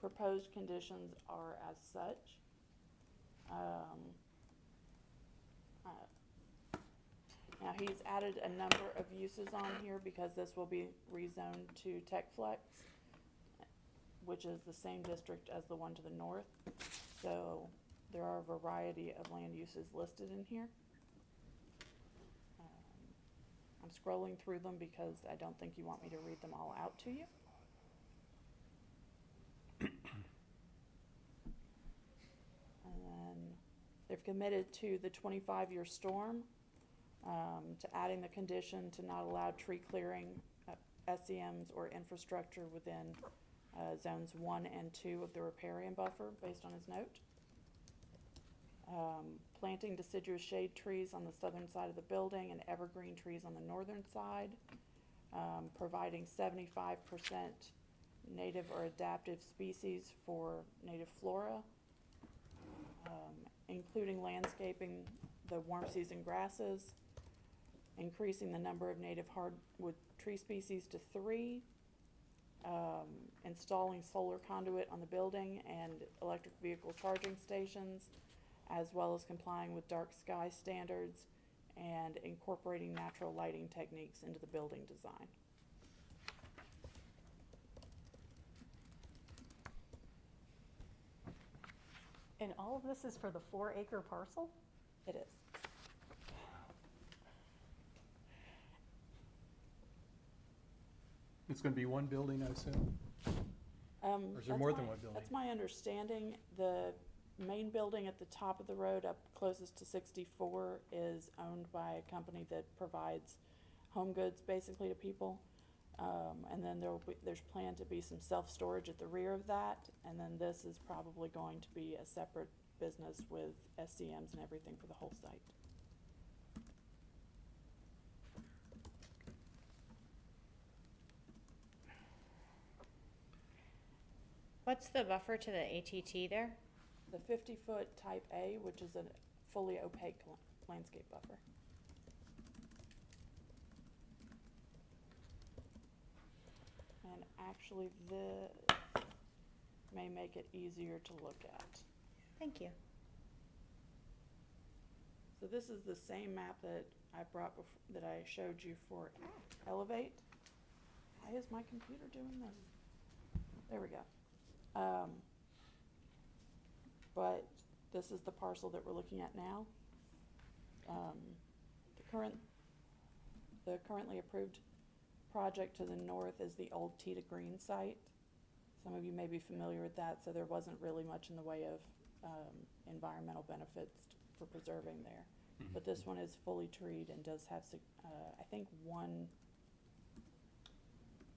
proposed conditions are as such. Now, he's added a number of uses on here because this will be rezoned to TechFlex, which is the same district as the one to the north. So there are a variety of land uses listed in here. I'm scrolling through them because I don't think you want me to read them all out to you. And then they've committed to the 25-year storm, to adding the condition to not allow tree clearing, SEMs, or infrastructure within zones 1 and 2 of the riparian buffer, based on his note. Planting deciduous shade trees on the southern side of the building and evergreen trees on the northern side. Providing 75% native or adaptive species for native flora. Including landscaping the warm season grasses. Increasing the number of native hardwood tree species to 3. Installing solar conduit on the building and electric vehicle charging stations, as well as complying with dark sky standards and incorporating natural lighting techniques into the building design. And all of this is for the 4-acre parcel? It is. It's gonna be one building, I assume? Or is there That's more than my- one building? That's my understanding. The main building at the top of the road up closest to 64 is owned by a company that provides home goods basically to people. And then there's planned to be some self-storage at the rear of that. And then this is probably going to be a separate business with SCMs and everything for the whole site. What's the buffer to the ATT there? The 50-foot type A, which is a fully opaque landscape buffer. And actually, this may make it easier to look at. Thank you. So this is the same map that I brought that I showed you for Elevate. Why is my computer doing this? There we go. But this is the parcel that we're looking at now. The currently approved project to the north is the old Tita Green site. Some of you may be familiar with that, so there wasn't really much in the way of environmental benefits for preserving there. But this one is fully treed and does have, I think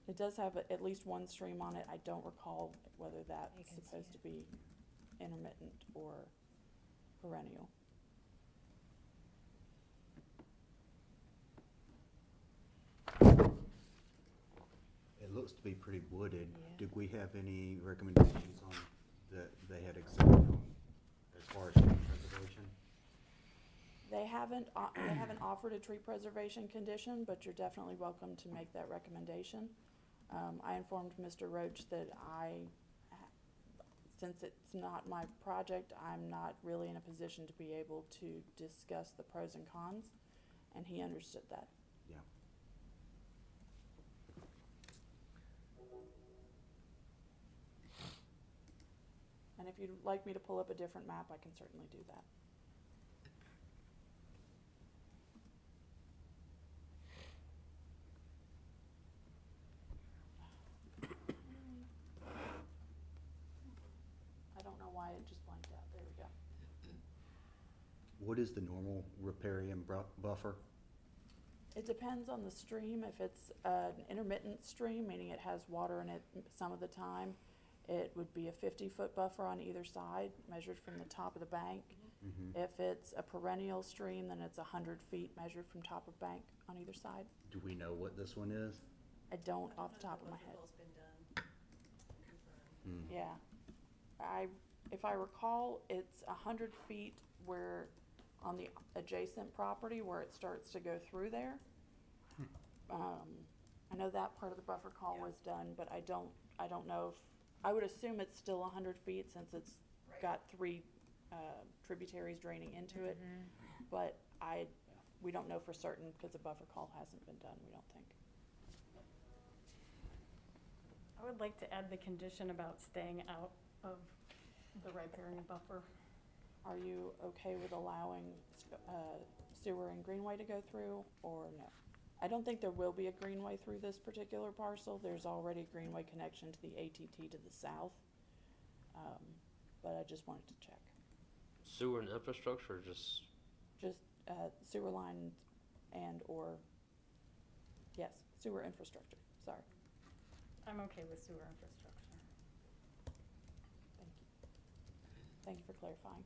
it does have at least one stream on it. I don't recall whether that's You can see supposed to it. be intermittent or perennial. looks to be pretty wooded. Yeah. Did we have any recommendations on that they had accepted on as far as tree preservation? They haven't offered a tree preservation condition, but you're definitely welcome to make that recommendation. I informed Mr. Roach that since it's not my project, I'm not really in a position to be able to discuss the pros and cons, and he understood that. Yeah. And if you'd like me to pull up a different map, I can certainly do that. I don't know why it just blanked out. There we go. What is the normal riparian buffer? It depends on the stream. If it's an intermittent stream, meaning it has water in it some of the time, it would be a 50-foot buffer on either side, measured from the top of the bank. Mm-hmm. If it's a perennial stream, then it's 100 feet measured from top of bank on either side. Do we know what this one is? I don't off the top of my head. Hmm. Yeah. If I recall, it's 100 feet where, on the adjacent property where it starts to go through there. I know that part of the buffer call was done, but I don't know if, I would assume it's still 100 feet since it's got 3 tributaries draining into it. But we don't know for certain because the buffer call hasn't been done, we don't think. I would like to add the condition about staying out of the riparian buffer. Are you okay with allowing sewer and greenway to go through, or no? I don't think there will be a greenway through this particular parcel. There's already a greenway connection to the ATT to the south. But I just wanted to check. Sewer and infrastructure, just, Just sewer lines yes, sewer infrastructure, sorry. I'm okay with sewer infrastructure. Thank you. Thank you for clarifying.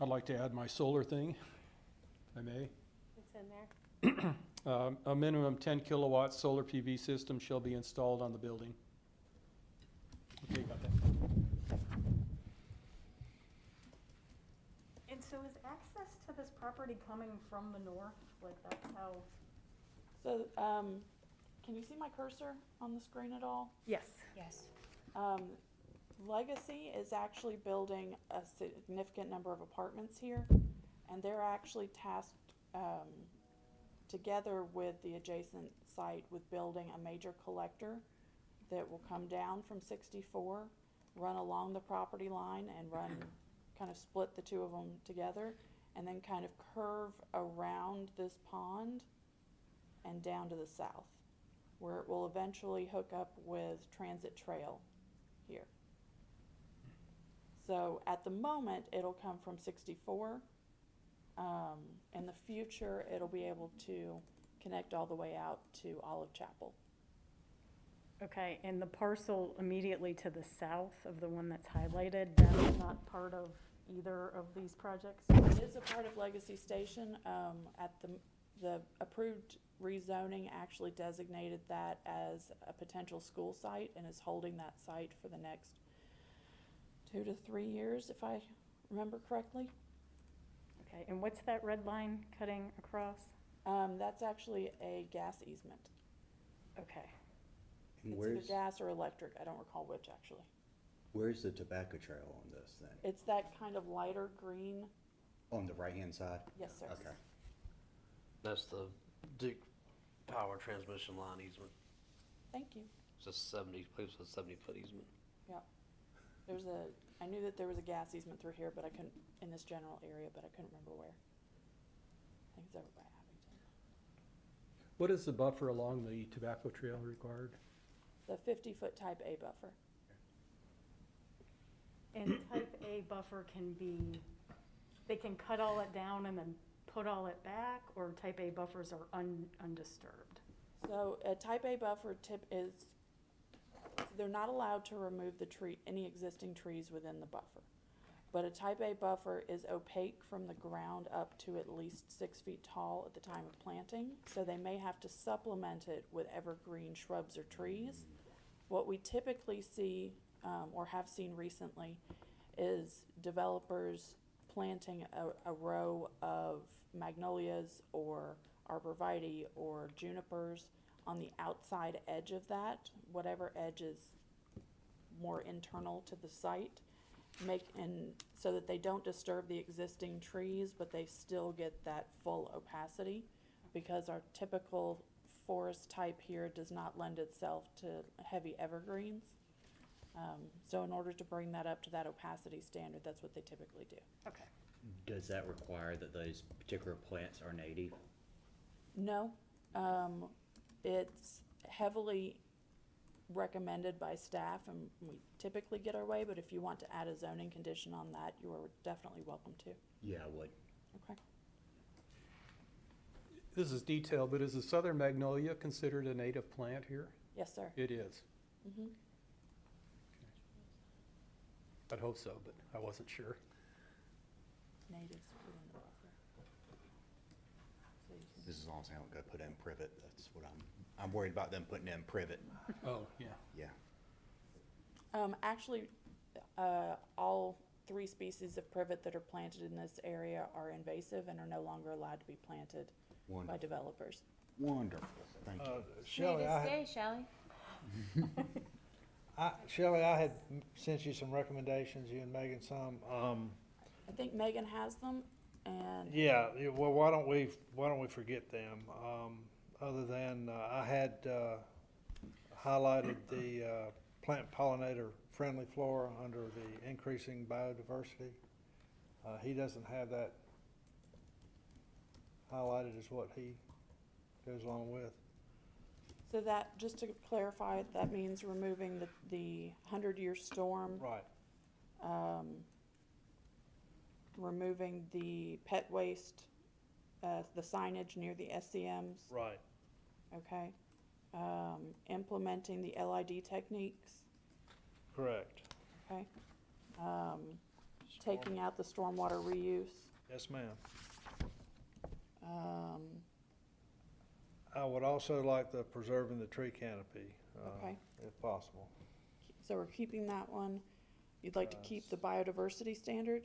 I'd like to add my solar thing, if I may. It's in there. A minimum 10 kilowatt solar PV system shall be installed on the building. Okay, got that. And so is access to this property coming from the north? Like that's how? So, can you see my cursor on the screen at all? Yes. Yes. Legacy is actually building a significant number of apartments here, and they're actually tasked together with the adjacent site with building a major collector that will come down from 64, run along the property line and run, kind of split the two of them together, and then kind of curve around this pond and down to the south, where it will eventually hook up with Transit Trail here. So at the moment, it'll come from 64. In the future, it'll be able to connect all the way out to Olive Chapel. Okay, and the parcel immediately to the south of the one that's highlighted, that's not part of either of these projects? It is a part of Legacy Station. At the approved rezoning actually designated that as a potential school site and is holding that site for the next 2 to 3 years, if I remember correctly. Okay, and what's that red line cutting across? That's actually a gas easement. Okay. And It's either gas or electric. I don't recall which, actually. where's the tobacco trail on this then? It's that kind of lighter green. On the right-hand side? Yes, sir. Okay. that's the Duke Power Transmission Line easement. Thank you. It's a 70-foot easement. Yeah. I knew that there was a gas easement through here, but I couldn't, in this general area, but I couldn't remember where. I think it's over by Abington. What is the buffer along the tobacco trail required? The 50-foot type A buffer. And type A buffer can be, they can cut all it down and then put all it back, or type A buffers are undisturbed? So a type A buffer they're not allowed to remove any existing trees within the buffer. But a type A buffer is opaque from the ground up to at least 6 feet tall at the time of planting, so they may have to supplement it with evergreen shrubs or trees. What we typically see, or have seen recently, is developers planting a row of magnolias or arborvitae or junipers on the outside edge of that, whatever edge is more internal to the site, so that they don't disturb the existing trees, but they still get that full opacity, because our typical forest type here does not lend itself to heavy evergreens. So in order to bring that up to that opacity standard, that's what they typically do. Okay. Does that require that those particular plants are native? No, it's heavily recommended by staff, and we typically get our way, but if you want to add a zoning condition on that, you are definitely welcome to. Yeah, I would. Okay. This is detailed, but is the southern magnolia considered a native plant here? Yes, sir. It is. Mm-hmm. I'd hope so, but I wasn't sure. Natives within the buffer. So you can- This is as long as I don't go put in privet. That's what I'm worried about them putting in privet. Oh, yeah. Yeah. Actually, all 3 species of privet that are planted in this area are invasive and are no longer allowed to be planted by Wonderful. developers. Wonderful. Thank you. Shelley, Shelley. Shelley, I had sent you some recommendations, you and Megan some. I think Megan has them, and Well, why don't we forget them? Other than, I had, highlighted the, plant pollinator friendly flora under the increasing biodiversity. He doesn't have that highlighted as what he goes along with. so that, just to clarify, that means removing the 100-year storm, Right. removing the pet waste, the signage near the SCMs, Right. okay? Implementing the LID techniques, Correct. okay? Taking out the stormwater reuse. Yes, ma'am. Um, I would also like the preserving the tree canopy, Okay. if possible. So we're keeping that one. You'd like to keep the biodiversity standard?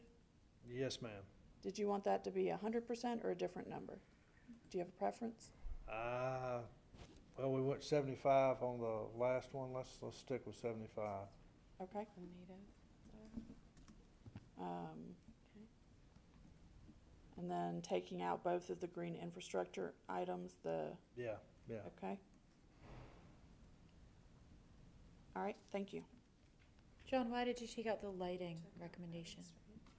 Yes, ma'am. Did you want that to be 100% or a different number? Do you have a preference? Well, we went 75 on the last one. Let's stick with 75. Okay. And then taking out both of the green infrastructure items, Yeah, yeah. okay? All right, thank you. John, why did you take out the lighting recommendation?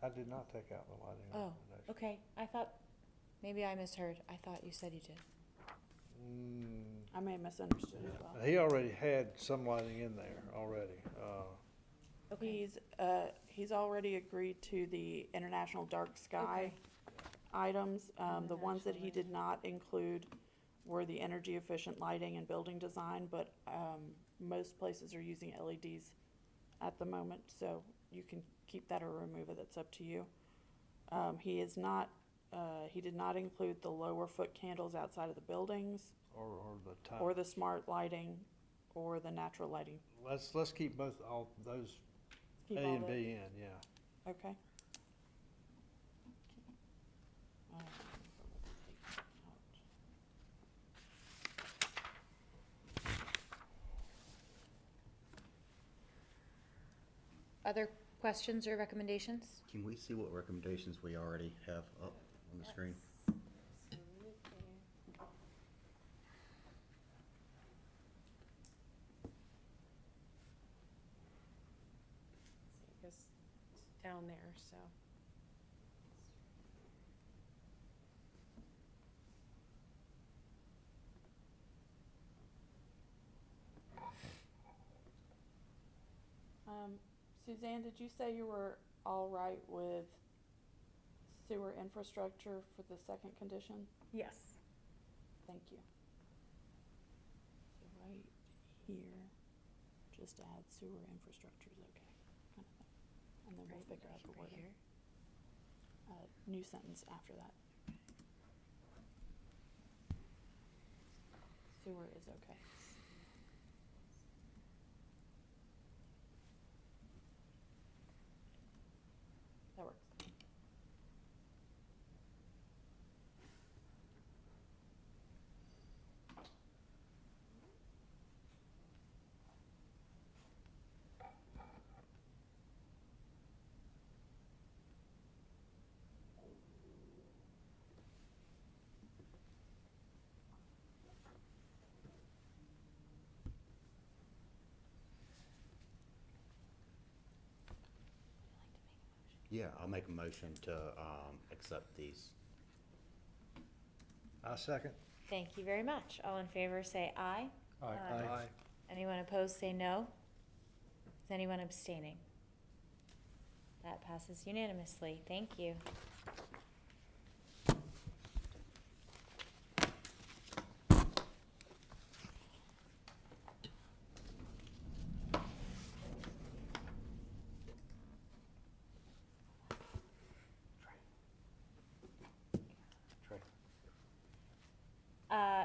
I did not take out the lighting Oh, recommendation. okay. I thought, maybe I misheard. I thought you said you did. I may have misunderstood as well. He already had some lighting in there already. Okay. He's already agreed to the International Dark Sky items. The ones that he did not include were the energy efficient lighting and building design, but, most places are using LEDs at the moment, so you can keep that or remove it, that's up to you. He did not include the lower foot candles outside of the buildings, Or the time. or the smart lighting, or the natural lighting. Let's keep all those Keep A all and the- B in, yeah. Okay. Other questions or recommendations? Can we see what recommendations we already have up on the screen? It goes down there, so. Suzanne, did you say you were all right with sewer infrastructure for the second condition? Yes. Thank you. So right here, just add sewer infrastructure is okay, kind of thing. and then we'll figure out the wording. New sentence after that. Sewer is okay. That works. Yeah, I'll make a motion to, accept these. I second. Thank you very much. All in favor, say aye. Aye. Anyone opposed, say no. Is anyone abstaining? That passes unanimously. Thank you.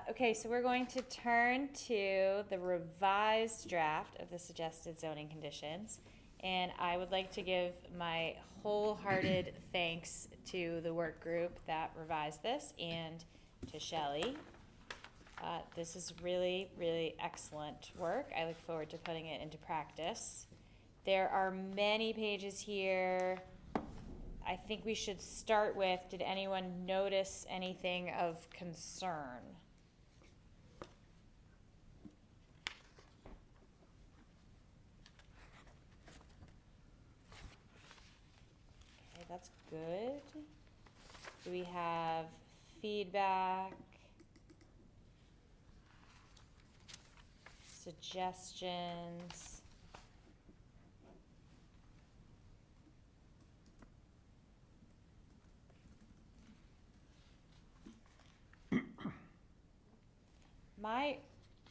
Okay, so we're going to turn to the revised draft of the suggested zoning conditions. And I would like to give my wholehearted thanks to the work group that revised this and to Shelley. This is really, really excellent work. I look forward to putting it into practice. There are many pages here. I think we should start with, did anyone notice anything of concern? Okay, that's good. Do we have feedback? Suggestions? My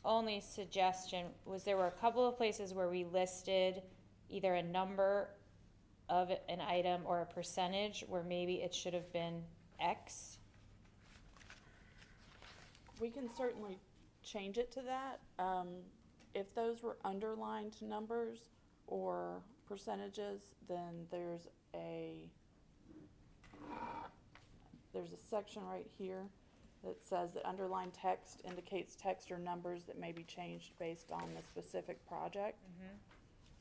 only suggestion was there were a couple of places where we listed either a number of an item or a percentage where maybe it should have been X. We can certainly change it to that. If those were underlined numbers or percentages, then there's a section right here that says that underlined text indicates text or numbers that may be changed based on the specific project.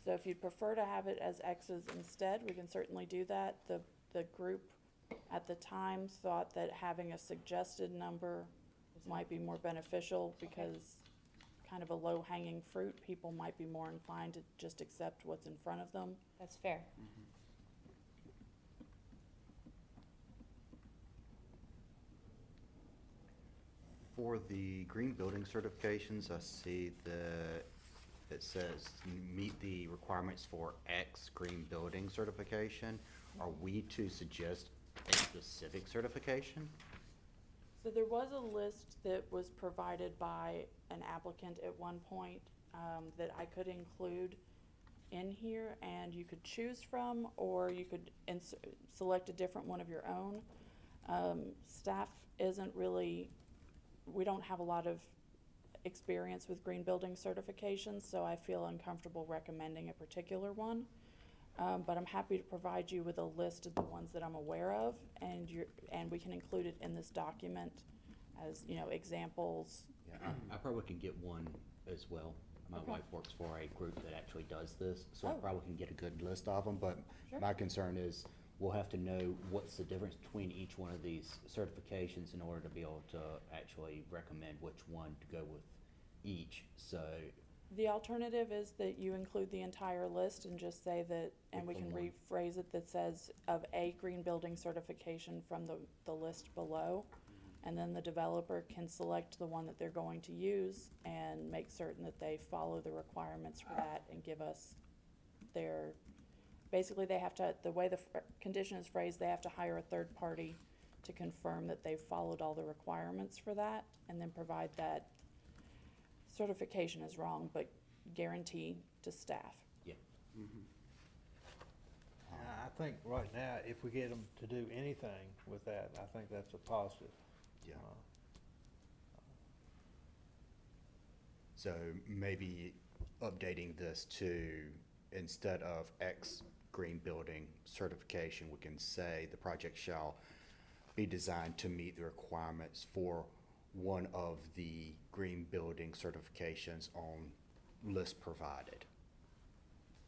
So if you'd prefer to have it as X's instead, we can certainly do that. The group at the time thought that having a suggested number might be more beneficial because kind of a low-hanging fruit, people might be more inclined to just accept what's in front of them. That's fair. For the green building certifications, I see that it says meet the requirements for X green building certification. Are we to suggest a specific certification? So there was a list that was provided by an applicant at one point that I could include in here, and you could choose from, or you could select a different one of your own. Staff isn't really, we don't have a lot of experience with green building certifications, so I feel uncomfortable recommending a particular one. But I'm happy to provide you with a list of the ones that I'm aware of, and we can include it in this document as, examples. Yeah, I probably can get one as well. My Okay. wife works for a group that actually does this, so I Oh. probably can get a good list of them, but Sure. my concern is we'll have to know what's the difference between each one of these certifications in order to be able to actually recommend which one to go with each, so. The alternative is that you include the entire list and just say that, and we can Pick the rephrase it that says of a green building certification from the list below. And then the developer can select the one that they're going to use and make certain that they follow the requirements for that and give us basically they have to, the way the condition is phrased, they have to hire a third party to confirm that they've followed all the requirements for that, and then provide that certification is wrong, but guarantee to staff. Yeah. I think right now, if we get them to do anything with that, I think that's a positive. Yeah. Uh, So maybe updating this to, instead of X green building certification, we can say the project shall be designed to meet the requirements for one of the green building certifications on list provided.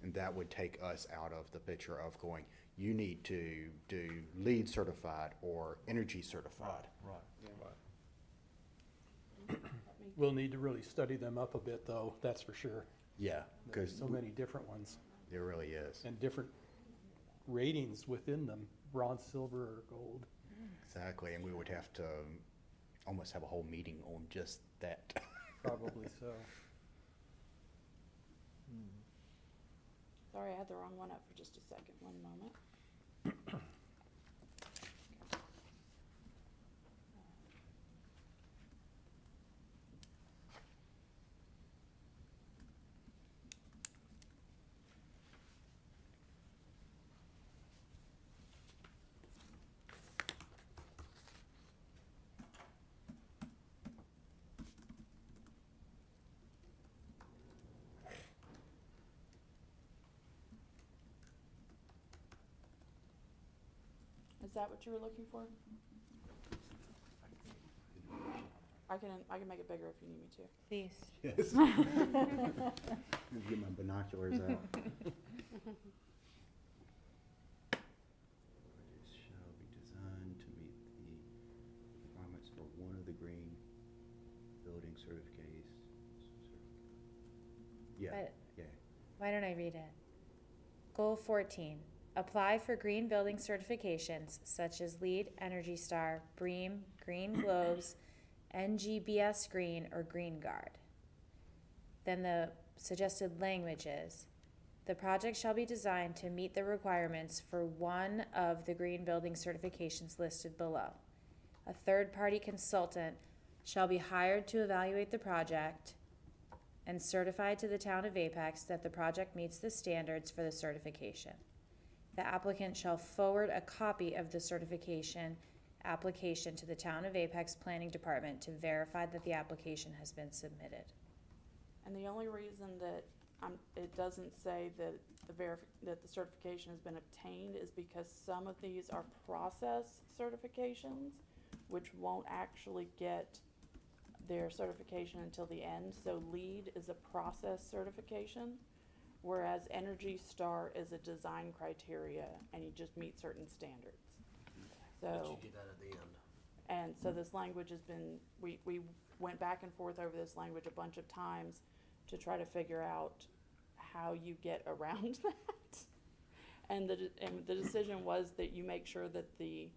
And that would take us out of the picture of going, you need to do LEED certified or energy certified. Right, right. We'll need to really study them up a bit, though, that's for sure. Yeah, There's because so many different ones there really is. and different ratings within them, bronze, silver, or gold. Exactly, and we would have to almost have a whole meeting on just that. Probably so. Sorry, I had the wrong one up for just a second. One moment. Is that what you were looking for? I can make it bigger if you need me to. Please. Yes. Get my binoculars out. Shall be designed to meet the requirements for one of the green building certificates. Yeah, But- yeah. Why don't I read it? Goal 14, apply for green building certifications such as LEED, Energy Star, BREEAM, Green Globes, NGBS Green, or Green Guard. Then the suggested language is, the project shall be designed to meet the requirements for one of the green building certifications listed below. A third-party consultant shall be hired to evaluate the project and certified to the town of Apex that the project meets the standards for the certification. The applicant shall forward a copy of the certification application to the town of Apex Planning Department to verify that the application has been submitted. And the only reason that it doesn't say that that the certification has been obtained is because some of these are process certifications, which won't actually get their certification until the end. So LEED is a process certification, whereas Energy Star is a design criteria, and you just meet certain standards. But So. you get that at the end. And so this language has been, we went back and forth over this language a bunch of times to try to figure out how you get around that. And the decision was that you make sure that the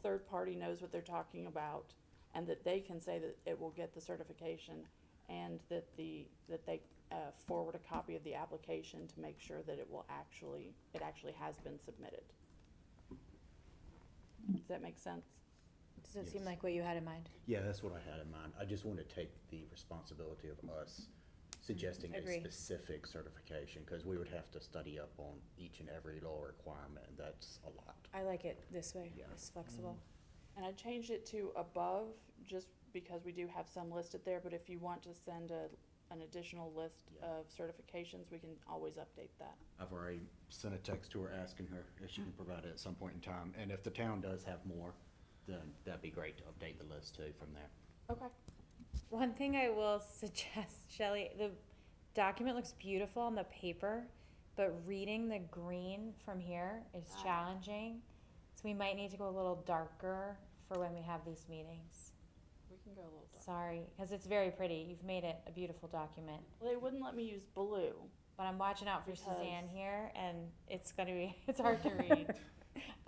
third party knows what they're talking about and that they can say that it will get the certification, and that they forward a copy of the application to make sure that it actually has been submitted. Does that make sense? Does it seem Yes. like what you had in mind? Yeah, that's what I had in mind. I just want to take the responsibility of us suggesting a Agree. specific certification, because we would have to study up on each and every law requirement, and that's a lot. I like it this way, Yeah. it's flexible. And I changed it to above, just because we do have some listed there, but if you want to send an additional list Yeah. of certifications, we can always update that. I've already sent a text to her asking her if she can provide it at some point in time, and if the town does have more, then that'd be great to update the list too from there. Okay. One thing I will suggest, Shelley, the document looks beautiful on the paper, but reading the green from here is challenging. So we might need to go a little darker for when we have these meetings. We can go a little dark. Sorry, because it's very pretty. You've made it a beautiful document. Well, they wouldn't let me use blue. But I'm watching out for Because- Suzanne here, and it's gonna be, it's hard to read.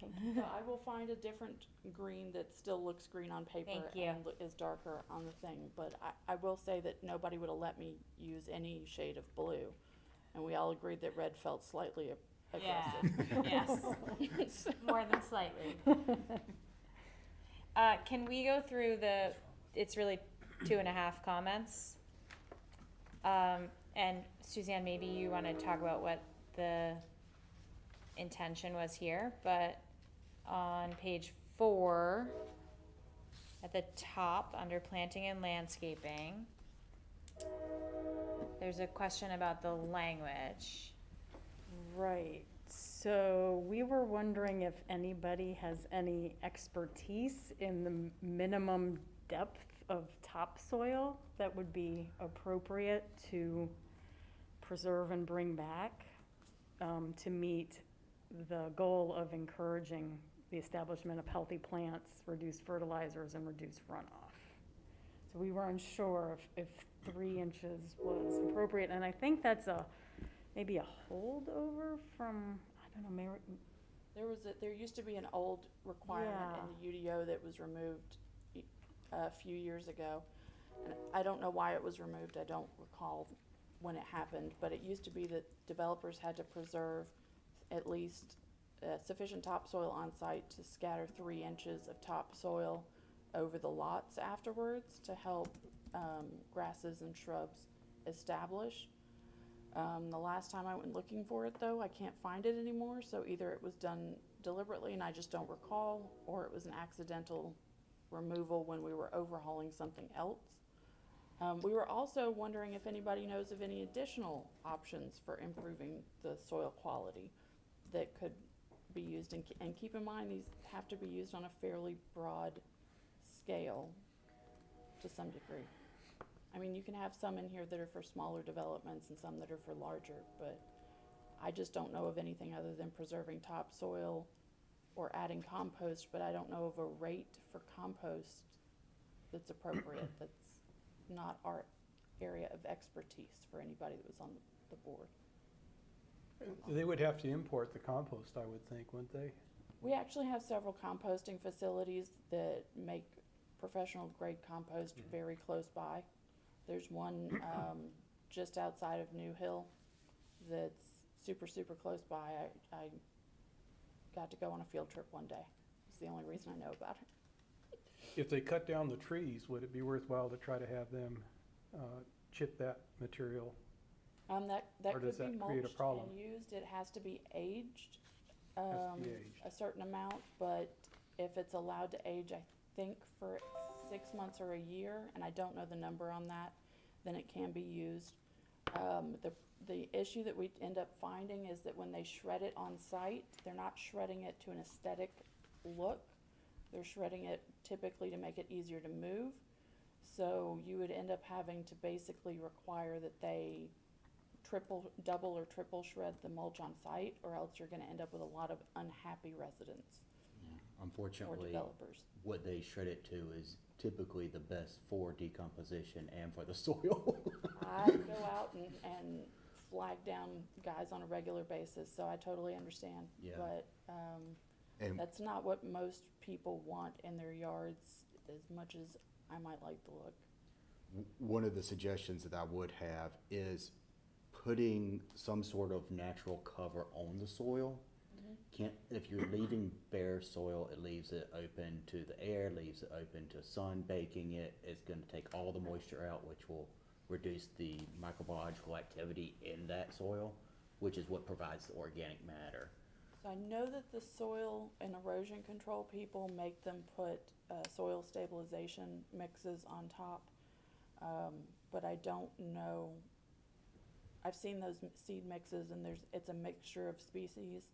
So I will find a different green that still looks green on paper Thank you. and is darker on the thing. But I will say that nobody would have let me use any shade of blue. And we all agreed that red felt slightly aggressive. Yes. More than slightly. Can we go through it's really 2.5 comments? And Suzanne, maybe you wanna talk about what the intention was here, but on page 4, at the top, under planting and landscaping, there's a question about the language. Right, so we were wondering if anybody has any expertise in the minimum depth of topsoil that would be appropriate to preserve and bring back, to meet the goal of encouraging the establishment of healthy plants, reduce fertilizers, and reduce runoff. So we were unsure if 3 inches was appropriate, and I think that's maybe a holdover from, I don't know, Mary. There used to be an old requirement in the UDO that was removed a few years ago. And I don't know why it was removed. I don't recall when it happened, but it used to be that developers had to preserve at least sufficient topsoil on site to scatter 3 inches of topsoil over the lots afterwards to help grasses and shrubs establish. The last time I went looking for it, though, I can't find it anymore, so either it was done deliberately and I just don't recall, or it was an accidental removal when we were overhauling something else. We were also wondering if anybody knows of any additional options for improving the soil quality that could be used, and keep in mind, these have to be used on a fairly broad scale to some degree. I mean, you can have some in here that are for smaller developments and some that are for larger, but I just don't know of anything other than preserving topsoil or adding compost, but I don't know of a rate for compost that's appropriate, that's not our area of expertise for anybody that was on the board. They would have to import the compost, I would think, wouldn't they? We actually have several composting facilities that make professional grade compost very close by. There's one just outside of New Hill that's super, super close by. I got to go on a field trip one day. It's the only reason I know about it. If they cut down the trees, would it be worthwhile to try to have them chip that material? That Or could does be that create a mulched problem? and used. It has to be aged, Has to be aged. a certain amount, but if it's allowed to age, I think for 6 months or a year, and I don't know the number on that, then it can be used. The issue that we end up finding is that when they shred it on site, they're not shredding it to an aesthetic look. They're shredding it typically to make it easier to move. So you would end up having to basically require that they double or triple shred the mulch on site, or else you're gonna end up with a lot of unhappy residents or Unfortunately, developers. what they shred it to is typically the best for decomposition and for the soil. I go out and flag down guys on a regular basis, so I totally understand. Yeah. But And that's not what most people want in their yards, as much as I might like the look. one of the suggestions that I would have is putting some sort of natural cover on the soil. If you're leaving bare soil, it leaves it open to the air, leaves it open to sun baking it. It's gonna take all the moisture out, which will reduce the microbiological activity in that soil, which is what provides the organic matter. So I know that the soil and erosion control people make them put soil stabilization mixes on top, but I don't know. I've seen those seed mixes, and it's a mixture of species,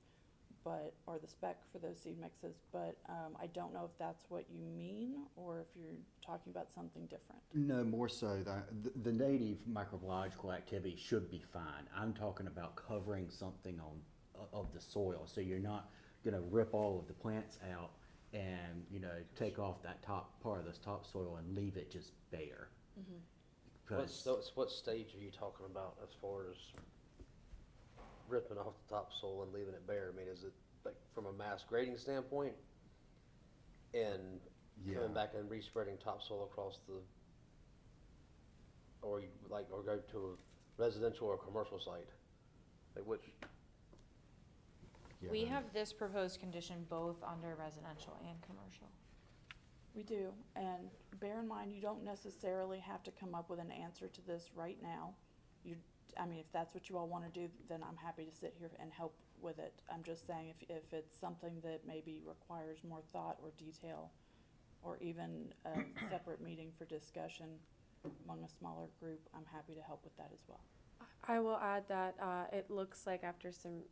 or the spec for those seed mixes, but I don't know if that's what you mean, or if you're talking about something different. No, more so the native microbiological activity should be fine. I'm talking about covering something of the soil, so you're not gonna rip all of the plants out and, take off that top part of this topsoil and leave it just bare. What stage are you talking about as far as ripping off the topsoil and leaving it bare? I mean, is it like from a mass grading standpoint and coming back and respreading topsoil across or go to a residential or commercial site? Like which? We have this proposed condition both under residential and commercial. We do, and bear in mind, you don't necessarily have to come up with an answer to this right now. I mean, if that's what you all wanna do, then I'm happy to sit here and help with it. I'm just saying, if it's something that maybe requires more thought or detail, or even a separate meeting for discussion among a smaller group, I'm happy to help with that as well. I will add that it looks like after some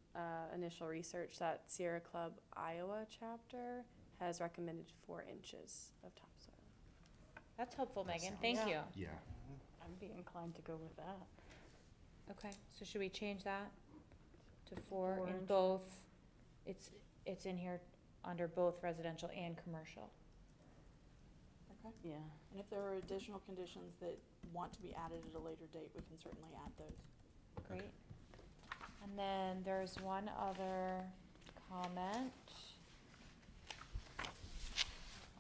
initial research that Sierra Club Iowa chapter has recommended 4 inches of topsoil. That's helpful, Megan. Thank you. Yeah. I'd be inclined to go with that. Okay, so should we change that to 4 4 in inches. both? It's in here under both residential and commercial. Okay? Yeah. And if there are additional conditions that want to be added at a later date, we can certainly add those. Great. And then there's one other comment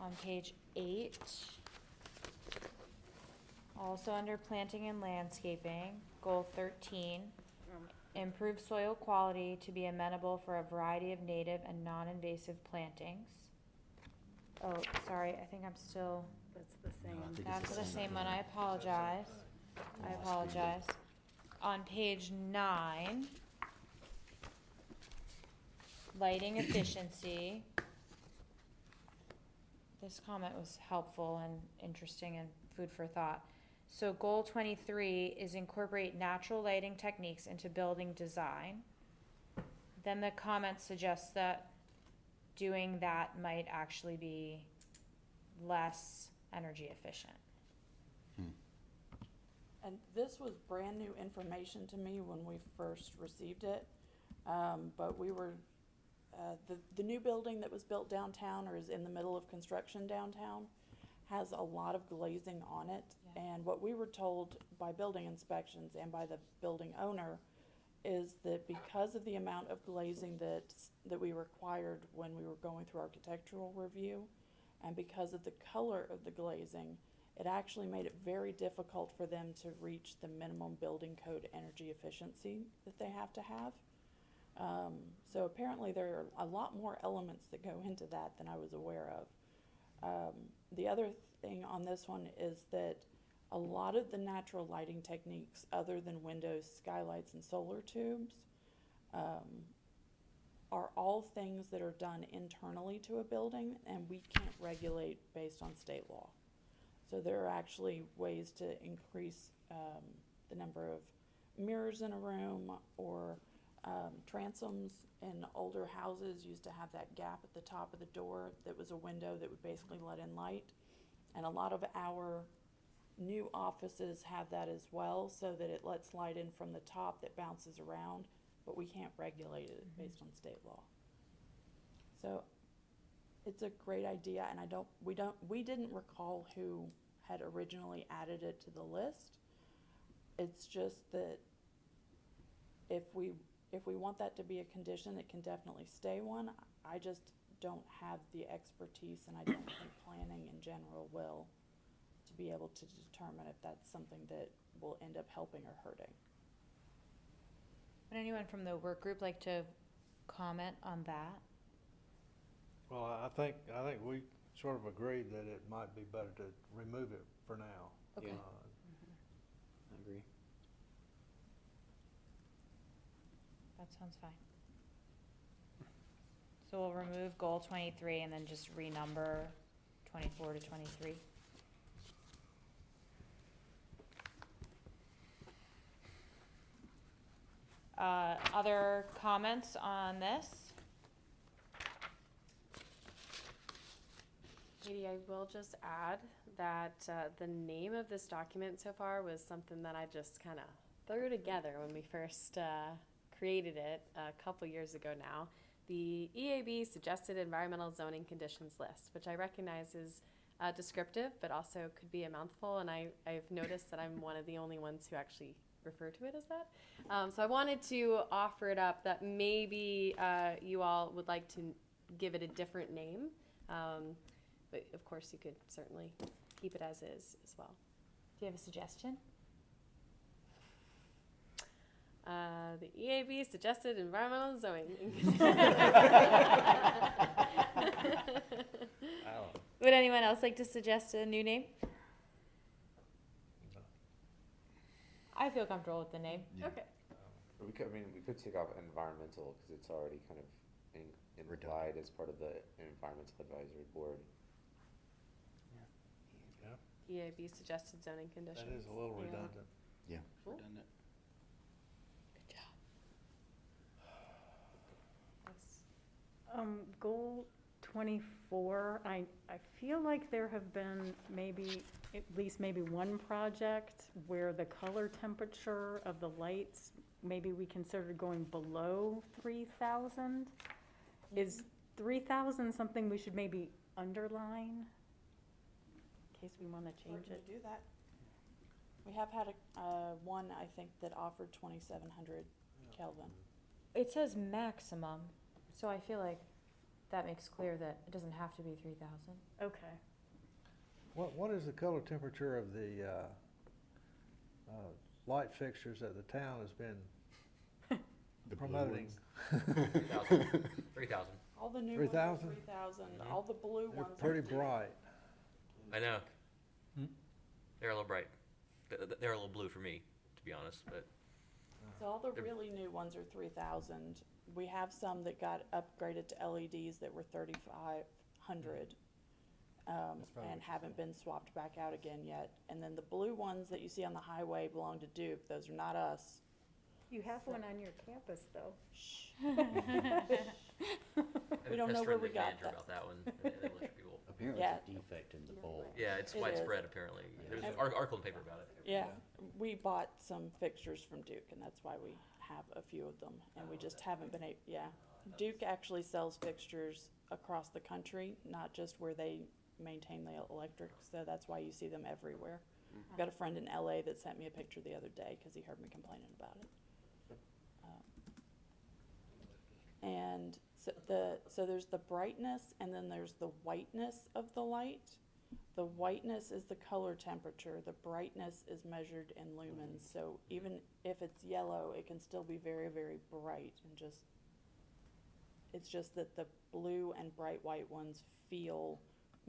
on page 8. Also under planting and landscaping, goal 13, improve soil quality to be amenable for a variety of native and non-invasive plantings. Oh, sorry, I think I'm still, That's the same. I think it's that's the the same same one, thing. I apologize. I apologize. On page 9, lighting efficiency. This comment was helpful and interesting and food for thought. So goal 23 is incorporate natural lighting techniques into building design. Then the comment suggests that doing that might actually be less energy efficient. And this was brand new information to me when we first received it. But we were, the new building that was built downtown or is in the middle of construction downtown has a lot of glazing on it. Yeah. And what we were told by building inspections and by the building owner is that because of the amount of glazing that we required when we were going through architectural review, and because of the color of the glazing, it actually made it very difficult for them to reach the minimum building code energy efficiency that they have to have. So apparently there are a lot more elements that go into that than I was aware of. The other thing on this one is that a lot of the natural lighting techniques, other than windows, skylights, and solar tubes, are all things that are done internally to a building, and we can't regulate based on state law. So there are actually ways to increase the number of mirrors in a room, or transoms in older houses used to have that gap at the top of the door that was a window that would basically let in light. And a lot of our new offices have that as well, so that it lets light in from the top that bounces around, but we can't regulate it based on state law. So it's a great idea, and we didn't recall who had originally added it to the list. It's just that if we want that to be a condition, it can definitely stay one. I just don't have the expertise, and I don't think planning in general will, to be able to determine if that's something that will end up helping or hurting. Would anyone from the work group like to comment on that? Well, I think we sort of agreed that it might be better to remove it for now. Okay. I agree. That sounds fine. So we'll remove goal 23 and then just renumber 24 to 23. Other comments on this? Katie, I will just add that the name of this document so far was something that I just kind of threw together when we first created it a couple years ago now. The EAB Suggested Environmental Zoning Conditions List, which I recognize is descriptive, but also could be a mouthful, and I've noticed that I'm one of the only ones who actually refer to it as that. So I wanted to offer it up that maybe you all would like to give it a different name. But of course, you could certainly keep it as is as well. Do you have a suggestion? The EAB Suggested Environmental Zoning. Would anyone else like to suggest a new name? I feel comfortable with the name. Okay. We could, I mean, we could take off environmental, cause it's already kind of implied as part of the environmental advisory board. EAB suggested zoning conditions. That is a little Yeah. redundant. Yeah. Redundant. Nice. Goal 24, I feel like there have been maybe, at least maybe one project where the color temperature of the lights, maybe we considered going below 3,000. Is 3,000 something we should maybe underline? In case we want to We're change gonna it. do that. We have had one, I think, that offered 2,700 Kelvin. It says maximum, so I feel like that makes clear that it doesn't have to be 3,000. Okay. What is the color temperature of the light fixtures that the town has been promoting? 3,000. All the new ones are 3,000? 3,000, all the blue They're ones. pretty are bright. I know. Hmm? They're a little bright. They're a little blue for me, to be honest, but. So all the They're- really new ones are 3,000. We have some that got upgraded to LEDs that were 3,500. And haven't been swapped back out again yet. And then the blue ones that you see on the highway belong to Duke. Those are not us. You have one on your campus, though. Shh. I've We don't know pestered where the we got manager that. about that one. They let people. Apparently Yeah. it's a defect in the bulb. Yeah, it's It widespread is. apparently. Yeah. There's an Ev- article in the paper about it. Yeah, we bought some fixtures from Duke, and that's why we have a few of them, and we just haven't been yeah. Duke actually sells fixtures across the country, not just where they maintain the electric, so that's why you see them everywhere. I've got a friend in LA that sent me a picture the other day, cause he heard me complaining about it. And so there's the brightness, and then there's the whiteness of the light. The whiteness is the color temperature, the brightness is measured in lumens, so even if it's yellow, it can still be very, very bright and it's just that the blue and bright white ones feel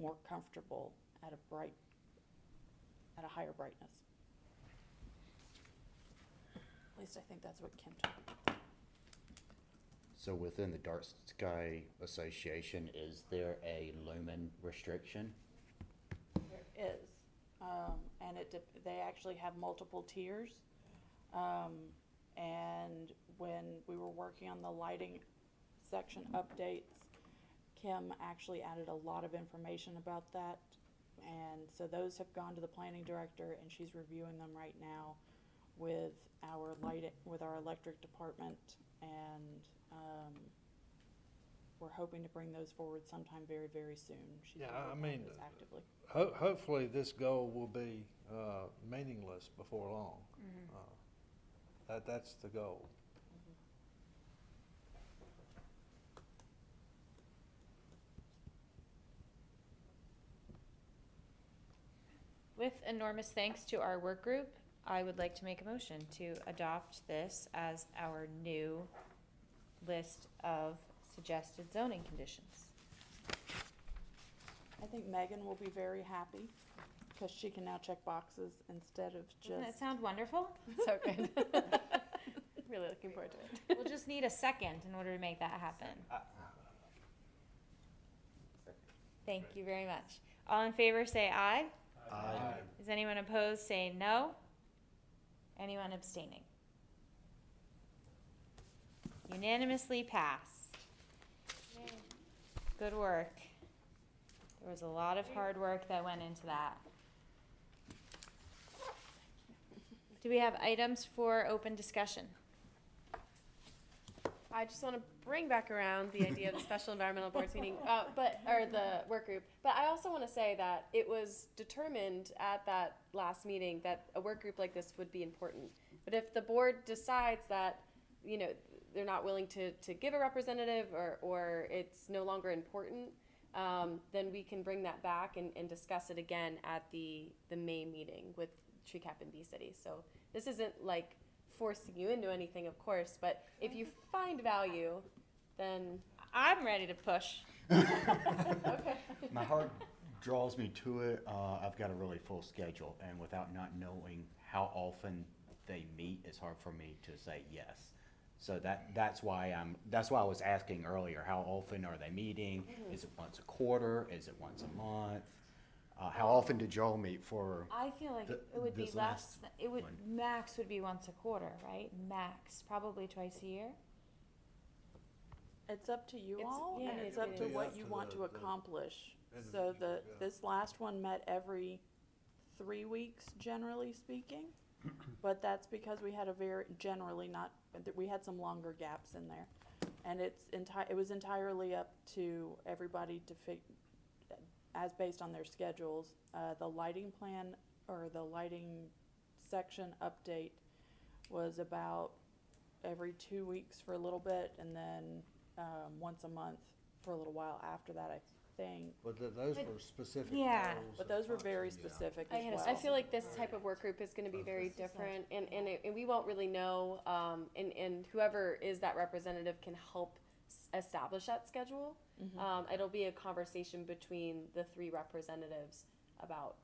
more comfortable at a higher brightness. At least I think that's what Kim told me. So within the Dark Sky Association, is there a lumen restriction? There is, and they actually have multiple tiers. And when we were working on the lighting section updates, Kim actually added a lot of information about that. And so those have gone to the planning director, and she's reviewing them right now with our electric department, and we're hoping to bring those forward sometime very, very soon. She's Yeah, been I working on mean, those actively. Hopefully this goal will be meaningless before long. That's the goal. With enormous thanks to our work group, I would like to make a motion to adopt this as our new list of suggested zoning conditions. I think Megan will be very happy, because she can now check boxes instead of Doesn't it just. sound wonderful? So good. Really looking forward to it. We'll just need a second in order to make that happen. Thank you very much. All in favor, say aye. Aye. Is anyone opposed, say no. Anyone abstaining? Unanimously passed. Good work. There was a lot of hard work that went into that. Do we have items for open discussion? I just want to bring back around the idea of the special environmental boards meeting, or the work group. But I also want to say that it was determined at that last meeting that a work group like this would be important. But if the board decides that, they're not willing to give a representative or it's no longer important, then we can bring that back and discuss it again at the May meeting with Tree Cap and Bee City. So this isn't like forcing you into anything, of course, but if you find value, then I'm ready to push. okay. My heart draws me to it. I've got a really full schedule, and without not knowing how often they meet, it's hard for me to say yes. So that's why I was asking earlier, how often are they meeting? Is it once a quarter? Is it once a month? How often did y'all meet for? I feel like it would be this less, last it would, one? max would be once a quarter, right? Max, probably twice a year. It's up to you It's- all, yeah, and it's it up to is. what you want to accomplish. So this last one met every 3 weeks, generally speaking. But that's because we had we had some longer gaps in there. And it was entirely up to everybody to as based on their schedules. The lighting plan, or the lighting section update, was about every 2 weeks for a little bit, and then once a month for a little while after that, I think. But those were specific Yeah. goals But and those were very functions. specific I, as well. I feel like this type of work group is gonna be very different, and we won't really know, and whoever is that representative can help establish that schedule. It'll be a conversation between the 3 representatives about,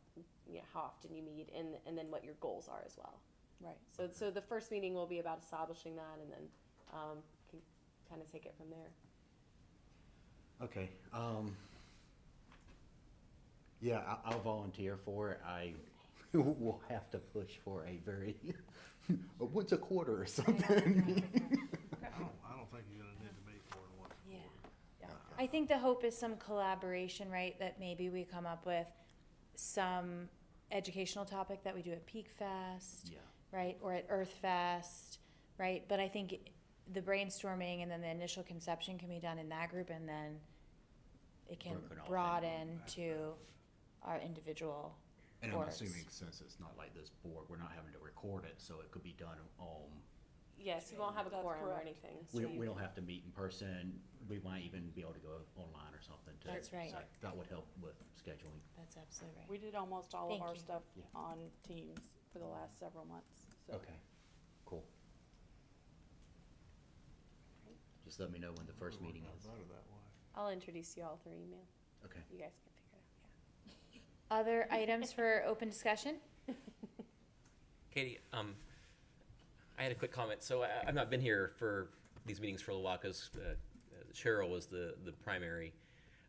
how often you meet, and then what your goals are as well. Right. So the first meeting will be about establishing that, and then, can kinda take it from there. Okay, yeah, I'll volunteer for it. I will have to push for a very, once a quarter or something. I don't think you're gonna need to meet more than once. Yeah. I think the hope is some collaboration, right? That maybe we come up with some educational topic that we do at Peak Fest, Yeah. right? Or at Earth Fest, right? But I think the brainstorming and then the initial conception can be done in that group, and then it can Broken off broaden into- to our individual And I'm boards. assuming since it's not like this board, we're not having to record it, so it could be done on, Yes, you won't have a That's quorum or correct. anything. so we you- don't have to meet in person. We might even be able to go online or something too. That's right. So that would help with scheduling. That's absolutely right. We did almost all of Thank our you. stuff Yeah. on Teams for the last several months, so. Okay, cool. Just let me know when the first meeting is. I'll introduce you all through email. Okay. You guys can figure it out, Other items for open discussion? Katie, I had a quick comment. So I've not been here for these meetings for a little while because Cheryl was the primary.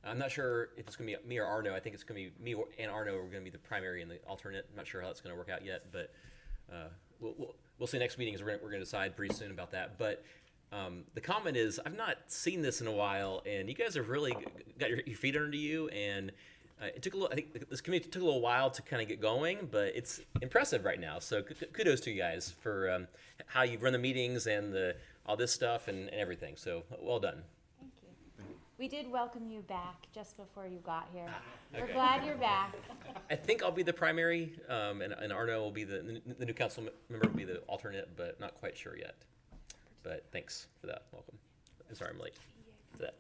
I'm not sure if it's going to be me or Arno. I think it's going to be me and Arno are going to be the primary and the alternate. I'm not sure how that's going to work out yet, but we'll see next meetings. We're going to decide pretty soon about that. But the comment is, I've not seen this in a while, and you guys have really got your feet under you, and it took a little. I think this community took a little while to kind of get going, but it's impressive right now. So kudos to you guys for how you've run the meetings and all this stuff and everything. So well done. Thank you. We did welcome you back just before you got here. We're okay. glad you're back. I think I'll be the primary, and Arno will be the new council member will be the alternate, but not quite sure yet. But thanks for that. Welcome. I'm sorry I'm late for that.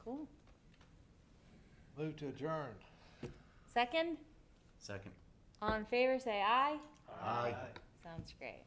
Cool. Move to adjourn. Second? Second. All in favor, say aye. Aye. Sounds great.